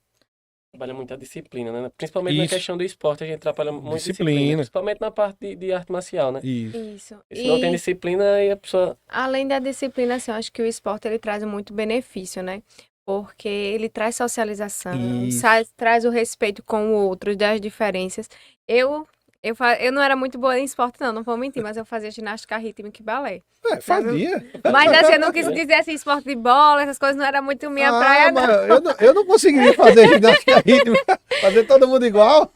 Trabalha muito a disciplina, né? Principalmente na Isso. questão do esporte, a gente trabalha muito Disciplina. disciplina. Principalmente na parte de arte marcial, né? Isso. Isso. E se não tem disciplina, aí a pessoa... Além da disciplina, assim, eu acho que o esporte ele traz muito benefício, né? Porque ele traz socialização, Isso. traz o respeito com o outro, das diferenças. Eu não era muito boa em esporte, não vou mentir, mas eu fazia ginástica rítmica e balé. Fazia. Mas assim, eu não quis dizer assim, esporte de bola, essas coisas não era muito minha praia, não. Mas eu não conseguiria fazer ginástica rítmica, fazer todo mundo igual.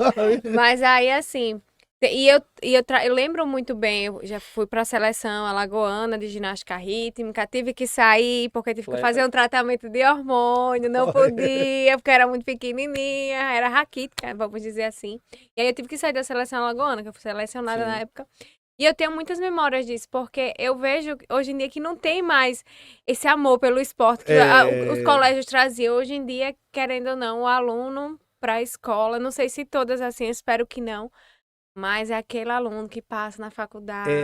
Mas aí, assim, eu lembro muito bem, eu já fui para a seleção alagoana de ginástica rítmica, tive que sair porque tive que fazer um tratamento de hormônio, não podia, porque eu era muito pequenininha, era raquítica, vamos dizer assim. E aí eu tive que sair da seleção alagoana, que eu fui selecionada na época. E eu tenho muitas memórias disso, porque eu vejo hoje em dia que não tem mais esse amor pelo esporte que os colégios traziam. Hoje em dia, querendo ou não, o aluno para a escola, não sei se todas assim, espero que não, mas é aquele aluno que passa na faculdade, É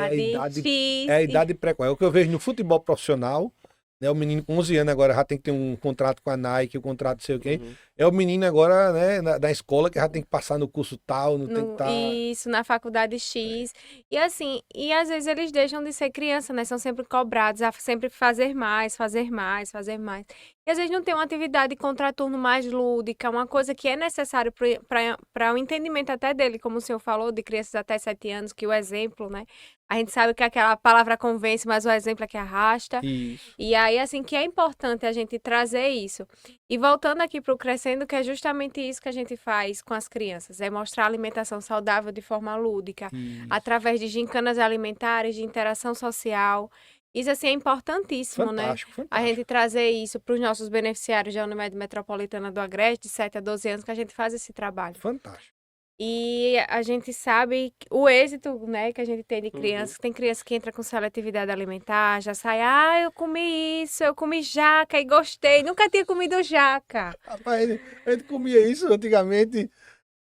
a idade precoce. É o que eu vejo no futebol profissional, né? O menino com 11 anos agora já tem que ter um contrato com a Nike, um contrato não sei o quê. É o menino agora, né, da escola que já tem que passar no curso tal, não tem que estar... Isso, na faculdade X. E assim, e às vezes eles deixam de ser criança, né? São sempre cobrados a sempre fazer mais, fazer mais, fazer mais. E às vezes não tem uma atividade contraturno mais lúdica, uma coisa que é necessário para o entendimento até dele, como o senhor falou, de crianças até 7 anos, que o exemplo, né? A gente sabe que aquela palavra convence, mas o exemplo é que arrasta. Isso. E aí, assim, que é importante a gente trazer isso. E voltando aqui para o Crescendo, que é justamente isso que a gente faz com as crianças, é mostrar a alimentação saudável de forma lúdica, Isso. através de gincanas alimentares, de interação social. Isso, assim, é importantíssimo, Fantástico, né? A fantástico. gente trazer isso para os nossos beneficiários da Unimed Metropolitana do Agreste, de 7 a 12 anos, que a gente faz esse trabalho. Fantástico. E a gente sabe o êxito, né, que a gente tem de Uhum. crianças. Tem criança que entra com seletividade alimentar, já sai, eu comi isso, eu comi jaca e gostei. Nunca tinha comido jaca. Rapaz, a gente comia isso antigamente,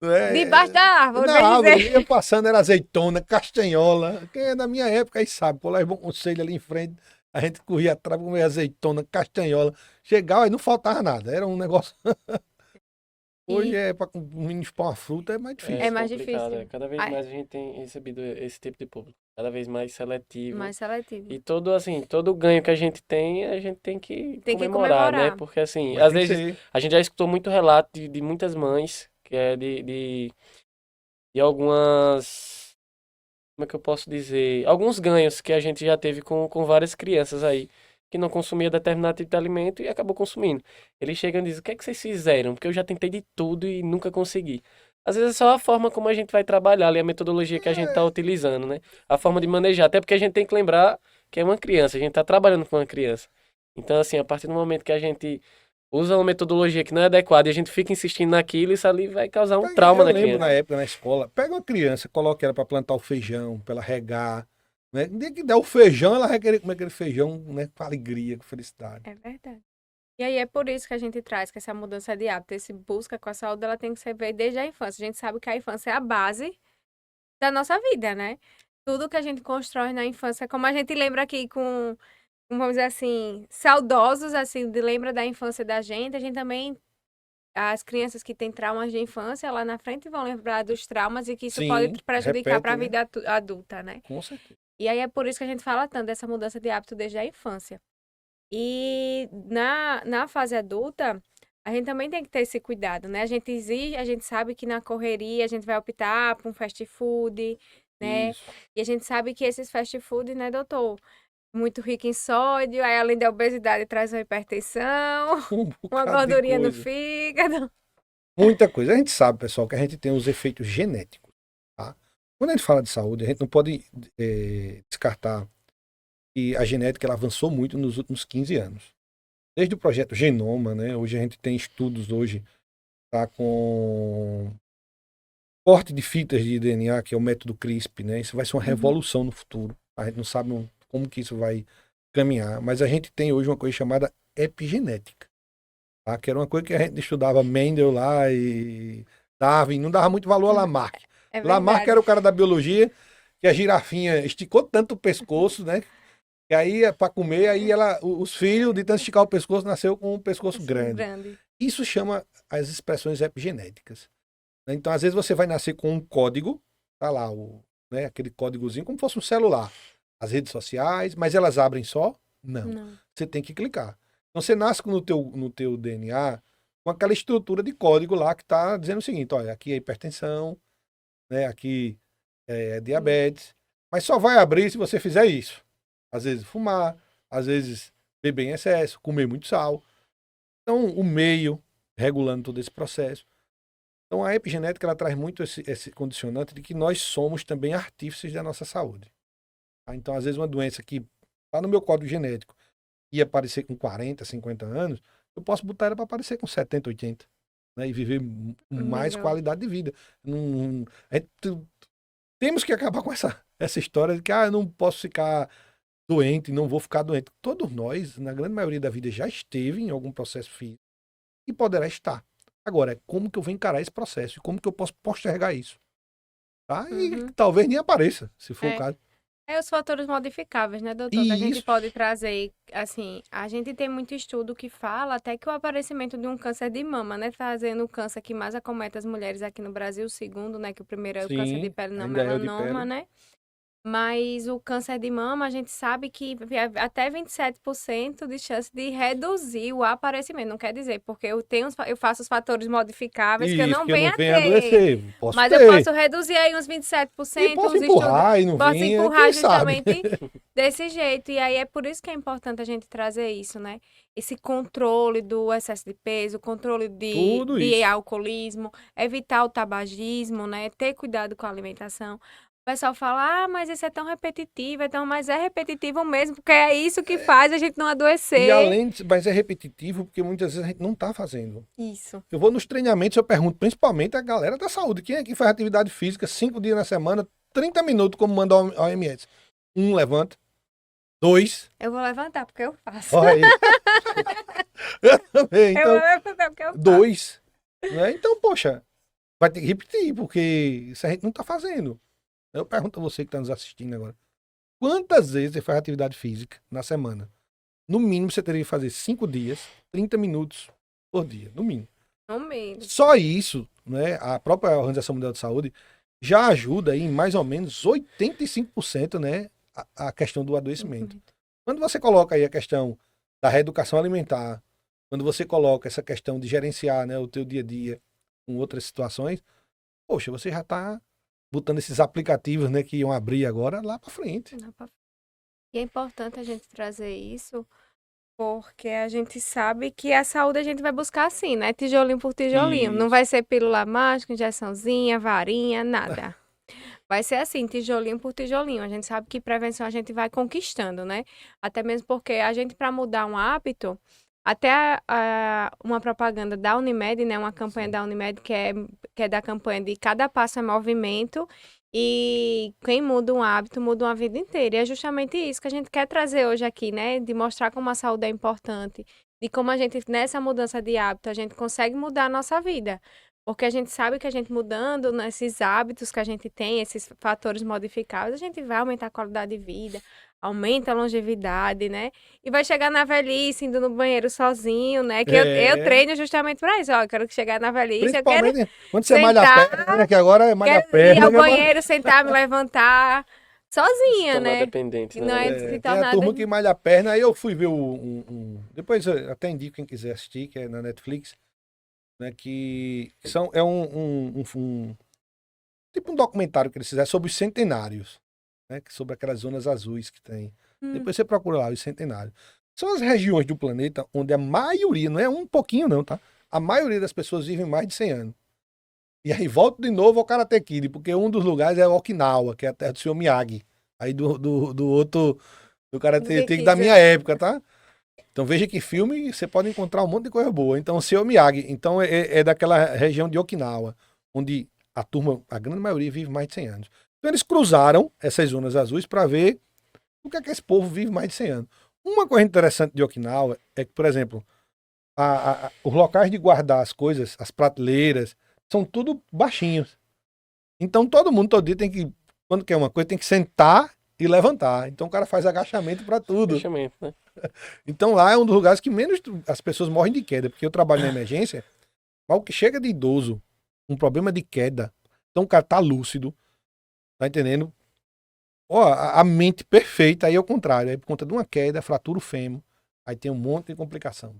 né? Debaixo da árvore, Na bem árvore, dizer. ia passando, era azeitona, castanhola. Quem é da minha época aí sabe, Colégio Bom Conselho ali em frente, a gente corria atrás pra comer azeitona, castanhola. Chegava e não faltava nada, era um negócio. Hoje é para os meninos pôr uma fruta, é mais difícil. É mais complicado, difícil. Cada vez Ai. mais a gente tem recebido esse tipo de público. Cada vez mais seletivo. Mais seletivo. E todo ganho que a gente tem que Tem que comemorar, né? comemorar. Porque assim, Mas às tem que vezes ser. a gente já escutou muito relato de muitas mães, que é de algumas, como é que eu posso dizer? Alguns ganhos que a gente já teve com várias crianças aí, que não consumia determinado tipo de alimento e acabou consumindo. Eles chegam e dizem, o que é que vocês fizeram? Porque eu já tentei de tudo e nunca consegui. Às vezes é só a forma como a gente vai trabalhar ali, a metodologia que a gente está utilizando, né? A forma de manejar. Até porque a gente tem que lembrar que é uma criança, a gente está trabalhando com uma criança. Então, assim, a partir do momento que a gente usa uma metodologia que não é adequada e a gente fica insistindo naquilo, isso ali vai causar um trauma Eu na lembro criança. na época, na escola, pega uma criança, coloca ela para plantar o feijão, para ela regar. Né? No dia que der o feijão, ela vai querer comer aquele feijão, né, com alegria, com felicidade. É verdade. E aí é por isso que a gente traz que essa mudança de hábito, esse busca com a saúde, ela tem que ser feita desde a infância. A gente sabe que a infância é a base da nossa vida, né? Tudo que a gente constrói na infância, como a gente lembra aqui vamos dizer assim, saudosos, assim, lembra da infância da gente, a gente também, as crianças que têm traumas de infância, lá na frente vão lembrar dos traumas e que isso Sim, pode prejudicar repete, para a né? vida adulta, né? Com certeza. E aí é por isso que a gente fala tanto dessa mudança de hábito desde a infância. E na fase adulta, a gente também tem que ter esse cuidado, né? A gente exige, a gente sabe que na correria a gente vai optar por um fast food, né? Isso. E a gente sabe que esses fast food, né, doutor? Muito rico em sódio, aí além da obesidade traz uma hipertensão, Um uma bocado de gordurinha no coisa. fígado. Muita coisa. A gente sabe, pessoal, que a gente tem os efeitos genéticos. Tá? Quando a gente fala de saúde, a gente não pode descartar que a genética ela avançou muito nos últimos 15 anos. Desde o projeto Genoma, né? Hoje a gente tem estudos hoje tá, com corte de fitas de DNA, que é o método CRISP, né? Isso vai ser uma revolução no futuro. A gente não sabe como que isso vai caminhar, mas a gente tem hoje uma coisa chamada epigenética, tá? Que era uma coisa que a gente estudava Mendel lá e Darwin, não dava muito valor a Lamarck. É Lamarck verdade. era o cara da biologia, que a girafinha esticou tanto o pescoço, né? Que aí, para comer, aí os filhos, de tanto esticar o pescoço, nasceu com um pescoço grande. Isso chama as expressões epigenéticas. Né? Então, às vezes, você vai nascer com um código, tá lá, né, aquele códigozinho, como se fosse um celular. As redes sociais, mas elas abrem só? Não. Você tem que clicar. Então, você nasce no teu DNA com aquela estrutura de código lá que está dizendo o seguinte, olha, aqui é hipertensão, né, aqui é diabetes, mas só vai abrir se você fizer isso. Às vezes fumar, às vezes beber em excesso, comer muito sal. Então, o meio regulando todo esse processo. Então, a epigenética ela traz muito esse condicionante de que nós somos também artífices da nossa saúde. Tá? Então, às vezes, uma doença que está no meu código genético ia aparecer com 40, 50 anos, eu posso botar ela para aparecer com 70, 80. Né? E viver mais qualidade de vida. Temos que acabar com essa história de que eu não posso ficar doente, não vou ficar doente. Todos nós, na grande maioria da vida, já esteve em algum processo físico e poderá estar. Agora, como que eu vou encarar esse processo e como que eu posso postergar isso? Tá? E talvez nem apareça, se for o caso. É os fatores modificáveis, né, doutor? Que a gente Isso. pode trazer, assim, a gente tem muito estudo que fala até que o aparecimento de um câncer de mama, né, fazendo o câncer que mais acomete as mulheres aqui no Brasil, o segundo, né, que o primeiro é o câncer de Sim, pele não ainda é o de melanoma, pele. né? Mas o câncer de mama, a gente sabe que até 27% de chance de reduzir o aparecimento. Não quer dizer, porque eu faço os fatores modificáveis que eu Isso, não que eu venho não a venho ter. adoecer. Posso Mas eu ter. posso reduzir aí uns E 27%, posso os estudos. empurrar e não Posso vir, empurrar quem sabe? justamente desse jeito. E aí é por isso que é importante a gente trazer isso, né? Esse controle do excesso de peso, controle Tudo de isso. alcoolismo, evitar o tabagismo, né? Ter cuidado com a alimentação. O pessoal fala, ah, mas isso é tão repetitivo, então, mas é repetitivo mesmo, porque é isso que faz a gente não E adoecer. além de, mas é repetitivo porque muitas vezes a gente não tá fazendo. Isso. Eu vou nos treinamentos, eu pergunto principalmente a galera da saúde. Quem aqui faz atividade física 5 dias na semana, 30 minutos, como manda a OMS? Um levanta, dois, Eu vou levantar porque eu faço. olha aí. Eu também, Eu vou então, levantar porque eu faço. dois. Né? Então, poxa, vai ter que repetir, porque isso a gente não tá fazendo. Eu pergunto a você que está nos assistindo agora. Quantas vezes você faz atividade física na semana? No mínimo, você teria que fazer 5 dias, 30 minutos por dia, no mínimo. No mínimo. Só isso, né, a própria Organização Mundial de Saúde já ajuda aí em mais ou menos 85%, né, a questão do adoecimento. Quando você coloca aí a questão da reeducação alimentar, quando você coloca essa questão de gerenciar, né, o teu dia a dia com outras situações, poxa, você já está botando esses aplicativos, né, que iam abrir agora lá para frente. E é importante a gente trazer isso, porque a gente sabe que a saúde a gente vai buscar assim, né? Tijolinho por tijolinho. Não Isso. vai ser pílula mágica, injeçãozinha, varinha, nada. Vai ser assim, tijolinho por tijolinho. A gente sabe que prevenção a gente vai conquistando, né? Até mesmo porque a gente, para mudar um hábito, até uma propaganda da Unimed, né? Uma campanha da Unimed que é da campanha de cada passo é movimento. E quem muda um hábito, muda uma vida inteira. E é justamente isso que a gente quer trazer hoje aqui, né? De mostrar como a saúde é importante. De como a gente, nessa mudança de hábito, a gente consegue mudar a nossa vida. Porque a gente sabe que a gente mudando nesses hábitos que a gente tem, esses fatores modificáveis, a gente vai aumentar a qualidade de vida, aumenta a longevidade, né? E vai chegar na velhice, indo no banheiro sozinho, né? Que eu É, treino justamente para isso. Ó, eu quero chegar na velhice, eu quero principalmente quando você malha a sentar, perna, que agora é malha a quero ir perna. ao Que é pra- banheiro, sentar, me levantar Se sozinha, tornar né? dependente, E né, não da é bebida. se Tem a tornar... turma que malha a perna, aí eu fui ver depois eu até indico quem quiser assistir, que é na Netflix, né, que é tipo um documentário que eles fizeram sobre os centenários, né, sobre aquelas zonas azuis que tem. Depois você procura lá, os centenários. São as regiões do planeta onde a maioria, não é um pouquinho não, tá? A maioria das pessoas vivem mais de 100 anos. E aí volto de novo ao Karate Kid, porque um dos lugares é Okinawa, que é a terra do senhor Miyagi. Aí do outro, do Karate Kid da minha época, tá? Então veja que filme você pode encontrar um monte de coisa boa. Então, o senhor Miyagi, então é daquela região de Okinawa, onde a turma, a grande maioria, vive mais de 100 anos. Então eles cruzaram essas zonas azuis para ver o que é que esse povo vive mais de 100 anos. Uma coisa interessante de Okinawa é que, por exemplo, os locais de guardar as coisas, as prateleiras, são tudo baixinhos. Então todo mundo todo dia tem que, quando quer uma coisa, tem que sentar e levantar. Então o cara faz agachamento para tudo. Fechamento, né? Então lá é um dos lugares que menos as pessoas morrem de queda, porque eu trabalho na emergência, mas o que chega de idoso, um problema de queda, então o cara tá lúcido, tá entendendo? Ó, a mente perfeita, aí é o contrário, aí por conta de uma queda, fratura o fêmur, aí tem um monte de complicação.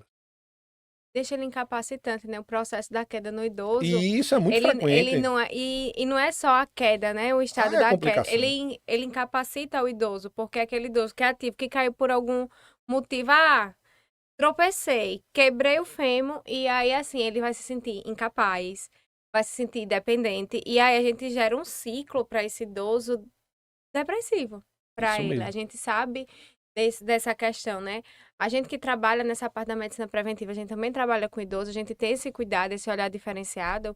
Deixa ele incapacitante, né? O processo da queda no idoso. E isso é muito Ele frequente. não é, e não é só a queda, né? O estado É da queda. complicação. Ele incapacita o idoso, porque é aquele idoso que é ativo, que caiu por algum motivo. Ah, tropecei, quebrei o fêmur, e aí, assim, ele vai se sentir incapaz, vai se sentir dependente. E aí a gente gera um ciclo para esse idoso depressivo para Isso ele. mesmo. A gente sabe dessa questão, né? A gente que trabalha nessa parte da medicina preventiva, a gente também trabalha com idoso, a gente tem esse cuidado, esse olhar diferenciado.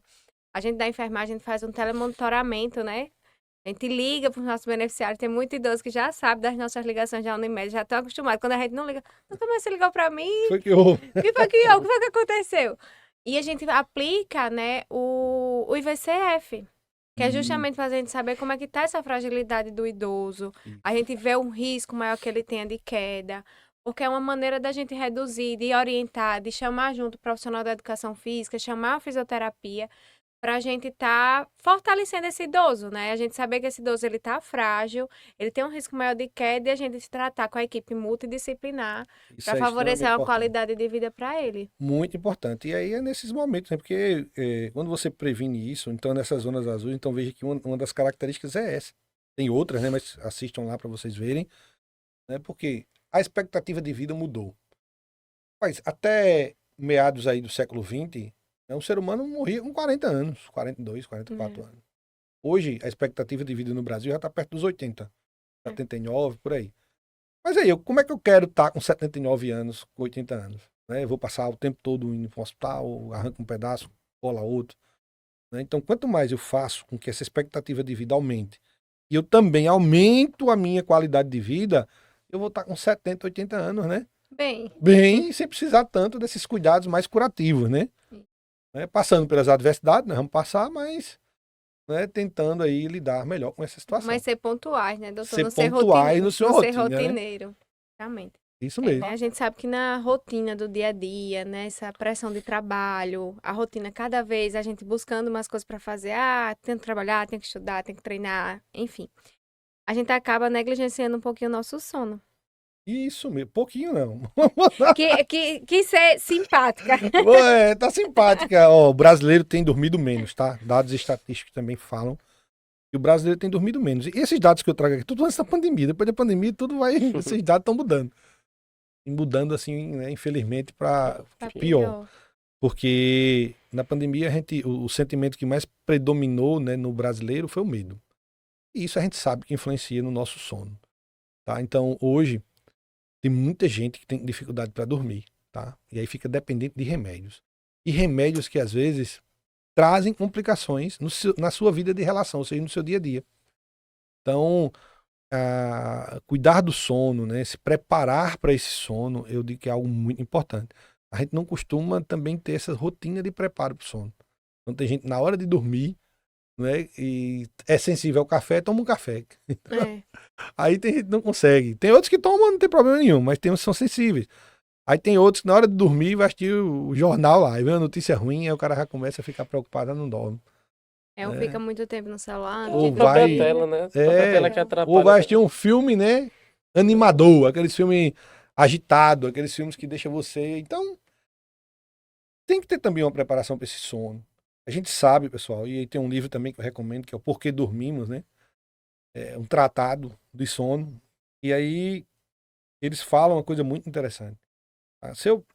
A gente da enfermagem, a gente faz um telemonitoramento, né? A gente liga para os nossos beneficiários. Tem muito idoso que já sabe das nossas ligações da Unimed, já estão acostumados. Quando a gente não liga, nunca mais você ligou para mim. Foi que eu... O que foi que o que foi que aconteceu? E a gente aplica, né, o IVCF. Que é justamente para a gente saber como é que está essa fragilidade do idoso. A gente vê um risco maior que ele tenha de queda. Porque é uma maneira da gente reduzir, de orientar, de chamar junto o profissional da educação física, chamar a fisioterapia, para a gente estar fortalecendo esse idoso, né? A gente saber que esse idoso ele tá frágil, ele tem um risco maior de queda e a gente se tratar com a equipe multidisciplinar Isso para é extremamente favorecer uma importante. qualidade de vida para ele. Muito importante. E aí é nesses momentos, né? Porque quando você previne isso, então nessas zonas azuis, então veja que uma das características é essa. Tem outras, né? Mas assistam lá para vocês verem, né? Porque a expectativa de vida mudou. Mas até meados aí do século XX, né, o ser humano morria com 40 anos, 42, 44 anos. Hoje, a expectativa de vida no Brasil já está perto dos 80, 79, por aí. Mas aí, como é que eu quero estar com 79 anos, com 80 anos? Né? Eu vou passar o tempo todo indo para o hospital, arranco um pedaço, cola outro. Né? Então, quanto mais eu faço com que essa expectativa de vida aumente, e eu também aumento a minha qualidade de vida, eu vou estar com 70, 80 anos, né? Bem, sem precisar tanto desses cuidados mais curativos, né? Passando pelas adversidades, nós vamos passar, mas né, tentando aí lidar melhor com essa situação. Mas ser pontuais, né, doutor? Ser pontuais no seu ser rotina, rotineiro. Né? Realmente. Isso mesmo. A gente sabe que na rotina do dia a dia, né, essa pressão de trabalho, a rotina, cada vez a gente buscando umas coisas para fazer, tem que trabalhar, tem que estudar, tem que treinar, enfim. A gente acaba negligenciando um pouquinho o nosso sono. Isso mesmo, pouquinho não. Que ser simpática. Tá simpática. Ó, o brasileiro tem dormido menos, tá? Dados estatísticos também falam que o brasileiro tem dormido menos. E esses dados que eu trago aqui, tudo antes da pandemia. Depois da pandemia, tudo vai. Esses dados estão mudando. E mudando, assim, né, infelizmente, para pior. Porque na pandemia, o sentimento que mais predominou, né, no brasileiro foi o medo. E isso a gente sabe que influencia no nosso sono. Tá? Então, hoje, tem muita gente que tem dificuldade para dormir, tá? E aí fica dependente de remédios. E remédios que, às vezes, trazem complicações na sua vida de relação, ou seja, no seu dia a dia. Então, cuidar do sono, né? Se preparar para esse sono, eu digo que é algo muito importante. A gente não costuma também ter essa rotina de preparo para o sono. Então, tem gente, na hora de dormir, né, e é sensível ao café, toma um café. Aí tem gente que não consegue. Tem outros que tomam, não tem problema nenhum, mas tem uns que são sensíveis. Aí tem outros que na hora de dormir vai assistir o jornal lá, e vê uma notícia ruim, aí o cara já começa a ficar preocupado, não dorme. Fica muito tempo no celular. Ou vai, tela, né? Tela que atrapalha. Ou vai assistir um filme, né, animador, aqueles filmes agitados, aqueles filmes que deixam você... Então, tem que ter também uma preparação para esse sono. A gente sabe, pessoal, e aí tem um livro também que eu recomendo, que é o Porquê Dormimos, né? É um tratado de sono. E aí eles falam uma coisa muito interessante. Se eu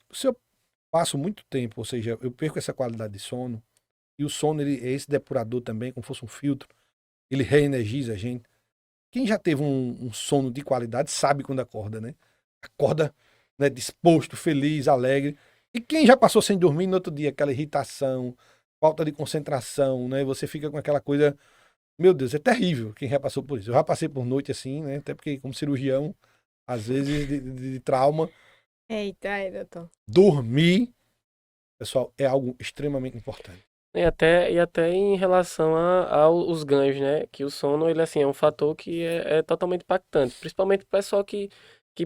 passo muito tempo, ou seja, eu perco essa qualidade de sono, e o sono ele é esse depurador também, como fosse um filtro, ele reenergiza a gente. Quem já teve um sono de qualidade sabe quando acorda, né? Acorda, né, disposto, feliz, alegre. E quem já passou sem dormir no outro dia, aquela irritação, falta de concentração, né? Você fica com aquela coisa... Meu Deus, é terrível quem já passou por isso. Eu já passei por noite assim, né? Até porque como cirurgião, às vezes de trauma. Eita, doutor. Dormir, pessoal, é algo extremamente importante. E até em relação aos ganhos, né? Que o sono, ele assim, é um fator que é totalmente impactante. Principalmente o pessoal que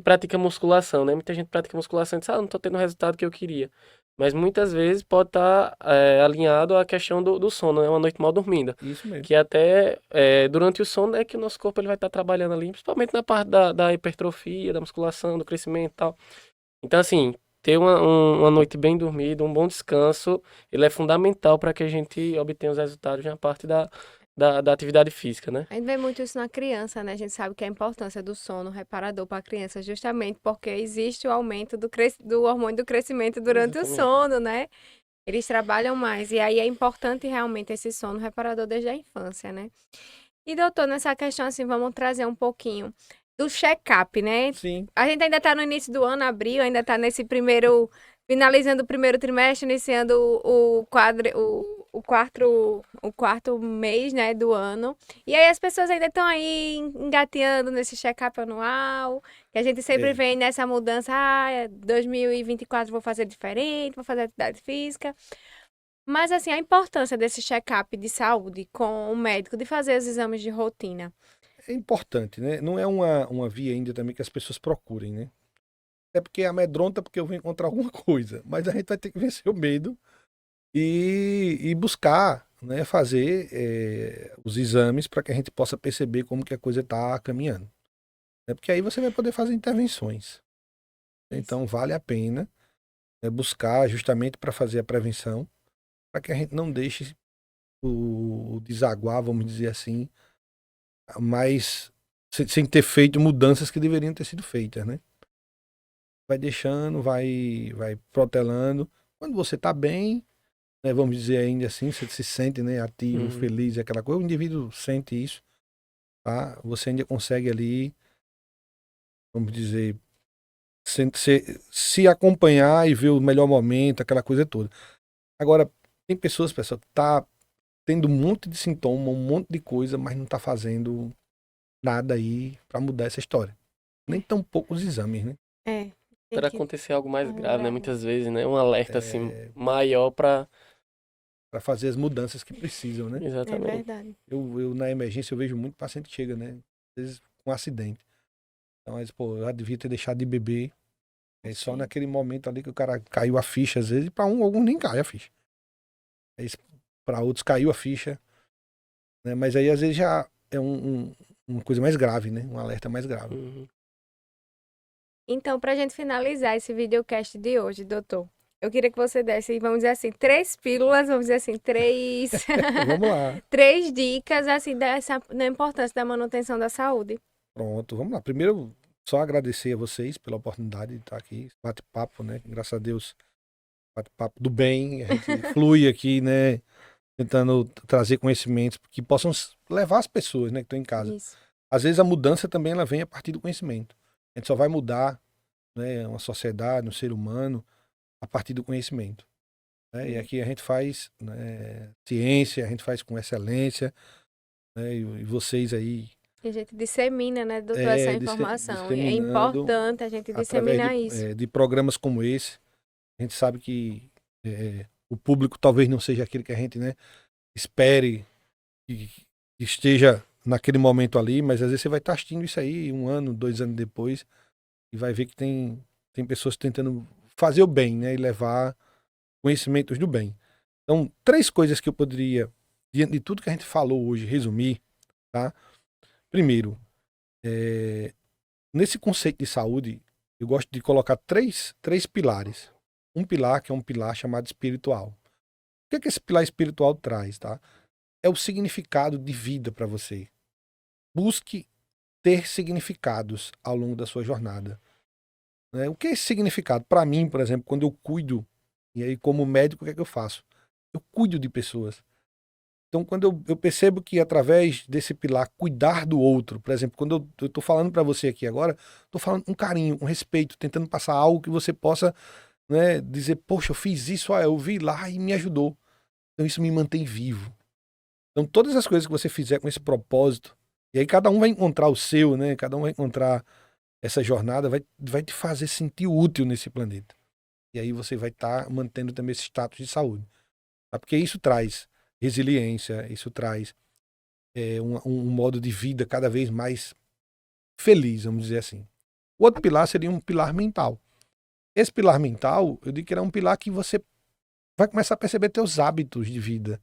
pratica musculação, né? Muita gente pratica musculação e diz, não tô tendo o resultado que eu queria. Mas muitas vezes pode estar alinhado à questão do sono, né? Uma noite mal dormida. Isso mesmo. Que até durante o sono é que o nosso corpo ele vai estar trabalhando ali, principalmente na parte da hipertrofia, da musculação, do crescimento e tal. Então, assim, ter uma noite bem dormida, um bom descanso, ele é fundamental para que a gente obtenha os resultados na parte da atividade física, né? A gente vê muito isso na criança, né? A gente sabe que a importância do sono reparador para a criança justamente porque existe o aumento do hormônio do crescimento durante o sono, né? Eles trabalham mais e aí é importante realmente esse sono reparador desde a infância, né? E doutor, nessa questão assim, vamos trazer um pouquinho do check-up, né? Sim. A gente ainda está no início do ano, abril, ainda está nesse primeiro, finalizando o primeiro trimestre, iniciando o quarto mês, né, do ano. E aí as pessoas ainda estão aí engateando nesse check-up anual, que a gente sempre vem nessa mudança, 2024 vou fazer diferente, vou fazer atividade física. Mas, assim, a importância desse check-up de saúde com o médico, de fazer os exames de rotina. É importante, né? Não é uma via ainda também que as pessoas procurem, né? É porque amedronta porque eu vou encontrar alguma coisa. Mas a gente vai ter que vencer o medo e buscar, né, fazer os exames para que a gente possa perceber como que a coisa está caminhando. É porque aí você vai poder fazer intervenções. Isso. Então vale a pena buscar justamente para fazer a prevenção, para que a gente não deixe o desaguar, vamos dizer assim, mas sem ter feito mudanças que deveriam ter sido feitas, né? Vai deixando, vai protelando. Quando você está bem, né, vamos dizer ainda assim, você se sente, né, ativo, Uhum. feliz, aquela coisa, o indivíduo sente isso, tá? Você ainda consegue ali, vamos dizer, se acompanhar e ver o melhor momento, aquela coisa toda. Agora, tem pessoas, pessoal, que tá tendo um monte de sintoma, um monte de coisa, mas não tá fazendo nada aí para mudar essa história. Nem tão poucos exames, né? É. Tem Para que acontecer algo mais algo grave, né? grave. Muitas vezes, né? Um alerta, assim, maior para... Para fazer as mudanças que precisam, né? É Exatamente. verdade. Eu na emergência eu vejo muito paciente que chega, né? Às vezes com acidente. Então, mas, pô, eu já devia ter deixado de beber. É só Sim. naquele momento ali que o cara caiu a ficha, às vezes, e para alguns nem cai a ficha. Para outros caiu a ficha, né? Mas aí às vezes já é uma coisa mais grave, né? Um alerta mais grave. Uhum. Então, para a gente finalizar esse videocast de hoje, doutor, eu queria que você desse, vamos dizer assim, 3 pílulas, vamos dizer assim, Vamos lá. 3 dicas, assim, da importância da manutenção da saúde. Pronto, vamos lá. Primeiro, só agradecer a vocês pela oportunidade de estar aqui, esse bate-papo, né? Graças a Deus, bate-papo do bem, a gente flui aqui, né? Tentando trazer conhecimentos que possam levar as pessoas, né, que estão em casa. Isso. Às vezes a mudança também ela vem a partir do conhecimento. A gente só vai mudar, né, uma sociedade, um ser humano, a partir do conhecimento. Né? E aqui a gente faz, né, ciência, a gente faz com excelência, né, e vocês aí Que a gente dissemina, né, doutor, essa informação. E é disseminando importante a gente através disseminar isso. de programas como esse. A gente sabe que o público talvez não seja aquele que a gente, né, espere que esteja naquele momento ali, mas às vezes você vai estar assistindo isso aí 1 ano, 2 anos depois e vai ver que tem pessoas tentando fazer o bem, né, e levar conhecimentos do bem. Então, 3 coisas que eu poderia, diante de tudo que a gente falou hoje, resumir, tá? Primeiro, nesse conceito de saúde, eu gosto de colocar três pilares. Um pilar que é um pilar chamado espiritual. O que é que esse pilar espiritual traz, tá? É o significado de vida para você. Busque ter significados ao longo da sua jornada. Né? O que é esse significado? Para mim, por exemplo, quando eu cuido, e aí como médico, o que é que eu faço? Eu cuido de pessoas. Então, quando eu percebo que através desse pilar, cuidar do outro, por exemplo, quando eu estou falando para você aqui agora, estou falando com carinho, com respeito, tentando passar algo que você possa, né, dizer, poxa, eu fiz isso, eu vi lá e me ajudou. Então, isso me mantém vivo. Então, todas as coisas que você fizer com esse propósito, e aí cada um vai encontrar o seu, né? Cada um vai encontrar essa jornada, vai te fazer sentir útil nesse planeta. E aí você vai estar mantendo também esse status de saúde. Tá? Porque isso traz resiliência, isso traz um modo de vida cada vez mais feliz, vamos dizer assim. O outro pilar seria um pilar mental. Esse pilar mental, eu digo que ele é um pilar que você vai começar a perceber teus hábitos de vida.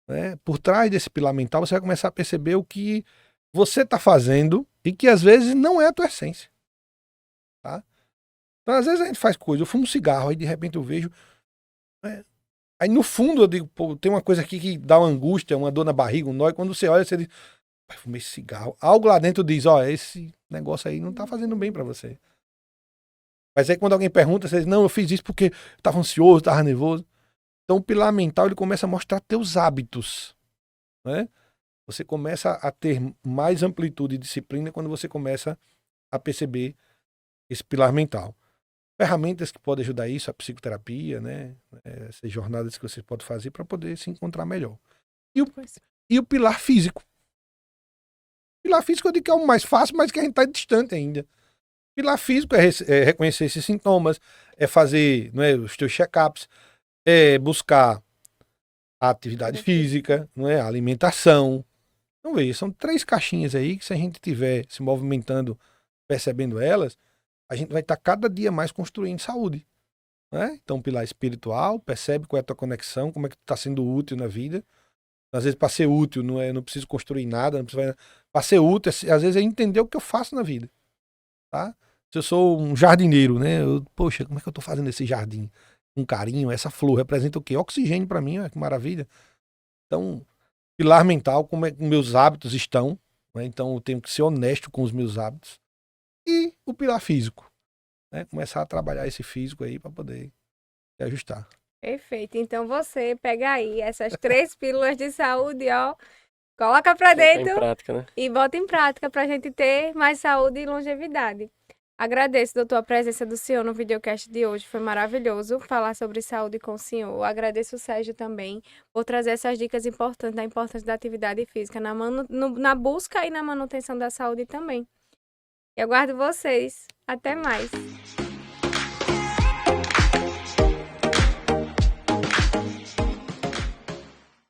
Né? Por trás desse pilar mental, você vai começar a perceber o que você está fazendo e que às vezes não é a tua essência. Tá? Então, às vezes a gente faz coisa, eu fumo um cigarro, aí de repente eu vejo. Aí no fundo eu digo, pô, tem uma coisa aqui que dá uma angústia, uma dor na barriga, um nó, e quando você olha, você diz, pai, fumei esse cigarro. Algo lá dentro diz, ó, esse negócio aí não tá fazendo bem para você. Mas aí quando alguém pergunta, você diz, não, eu fiz isso porque eu tava ansioso, tava nervoso. Então o pilar mental ele começa a mostrar teus hábitos, né? Você começa a ter mais amplitude e disciplina quando você começa a perceber esse pilar mental. Ferramentas que podem ajudar isso, a psicoterapia, né? Essas jornadas que você pode fazer para poder se encontrar melhor. E o pilar físico. O pilar físico eu digo que é o mais fácil, mas que a gente está distante ainda. O pilar físico é reconhecer esses sintomas, é fazer, não é, os teus check-ups, é buscar a atividade física, não é? A alimentação. Então, veja, são 3 caixinhas aí que se a gente estiver se movimentando, percebendo elas, a gente vai estar cada dia mais construindo saúde. Né? Então, pilar espiritual, percebe qual é a tua conexão, como é que tu está sendo útil na vida. Às vezes, para ser útil, não preciso construir nada, para ser útil, às vezes é entender o que eu faço na vida. Tá? Se eu sou um jardineiro, né? Poxa, como é que eu estou fazendo esse jardim? Com carinho, essa flor representa o quê? Oxigênio para mim, que maravilha. Então, pilar mental, como é que meus hábitos estão, né? Então eu tenho que ser honesto com os meus hábitos. E o pilar físico, né? Começar a trabalhar esse físico aí para poder se ajustar. Perfeito. Então você pega aí essas 3 pílulas de saúde, ó, coloca pra Colocar em dentro prática, né? e bota em prática pra gente ter mais saúde e longevidade. Agradeço, doutor, a presença do senhor no videocast de hoje. Foi maravilhoso falar sobre saúde com o senhor. Agradeço o Sérgio também por trazer essas dicas importantes da importância da atividade física na busca e na manutenção da saúde também. Eu aguardo vocês. Até mais.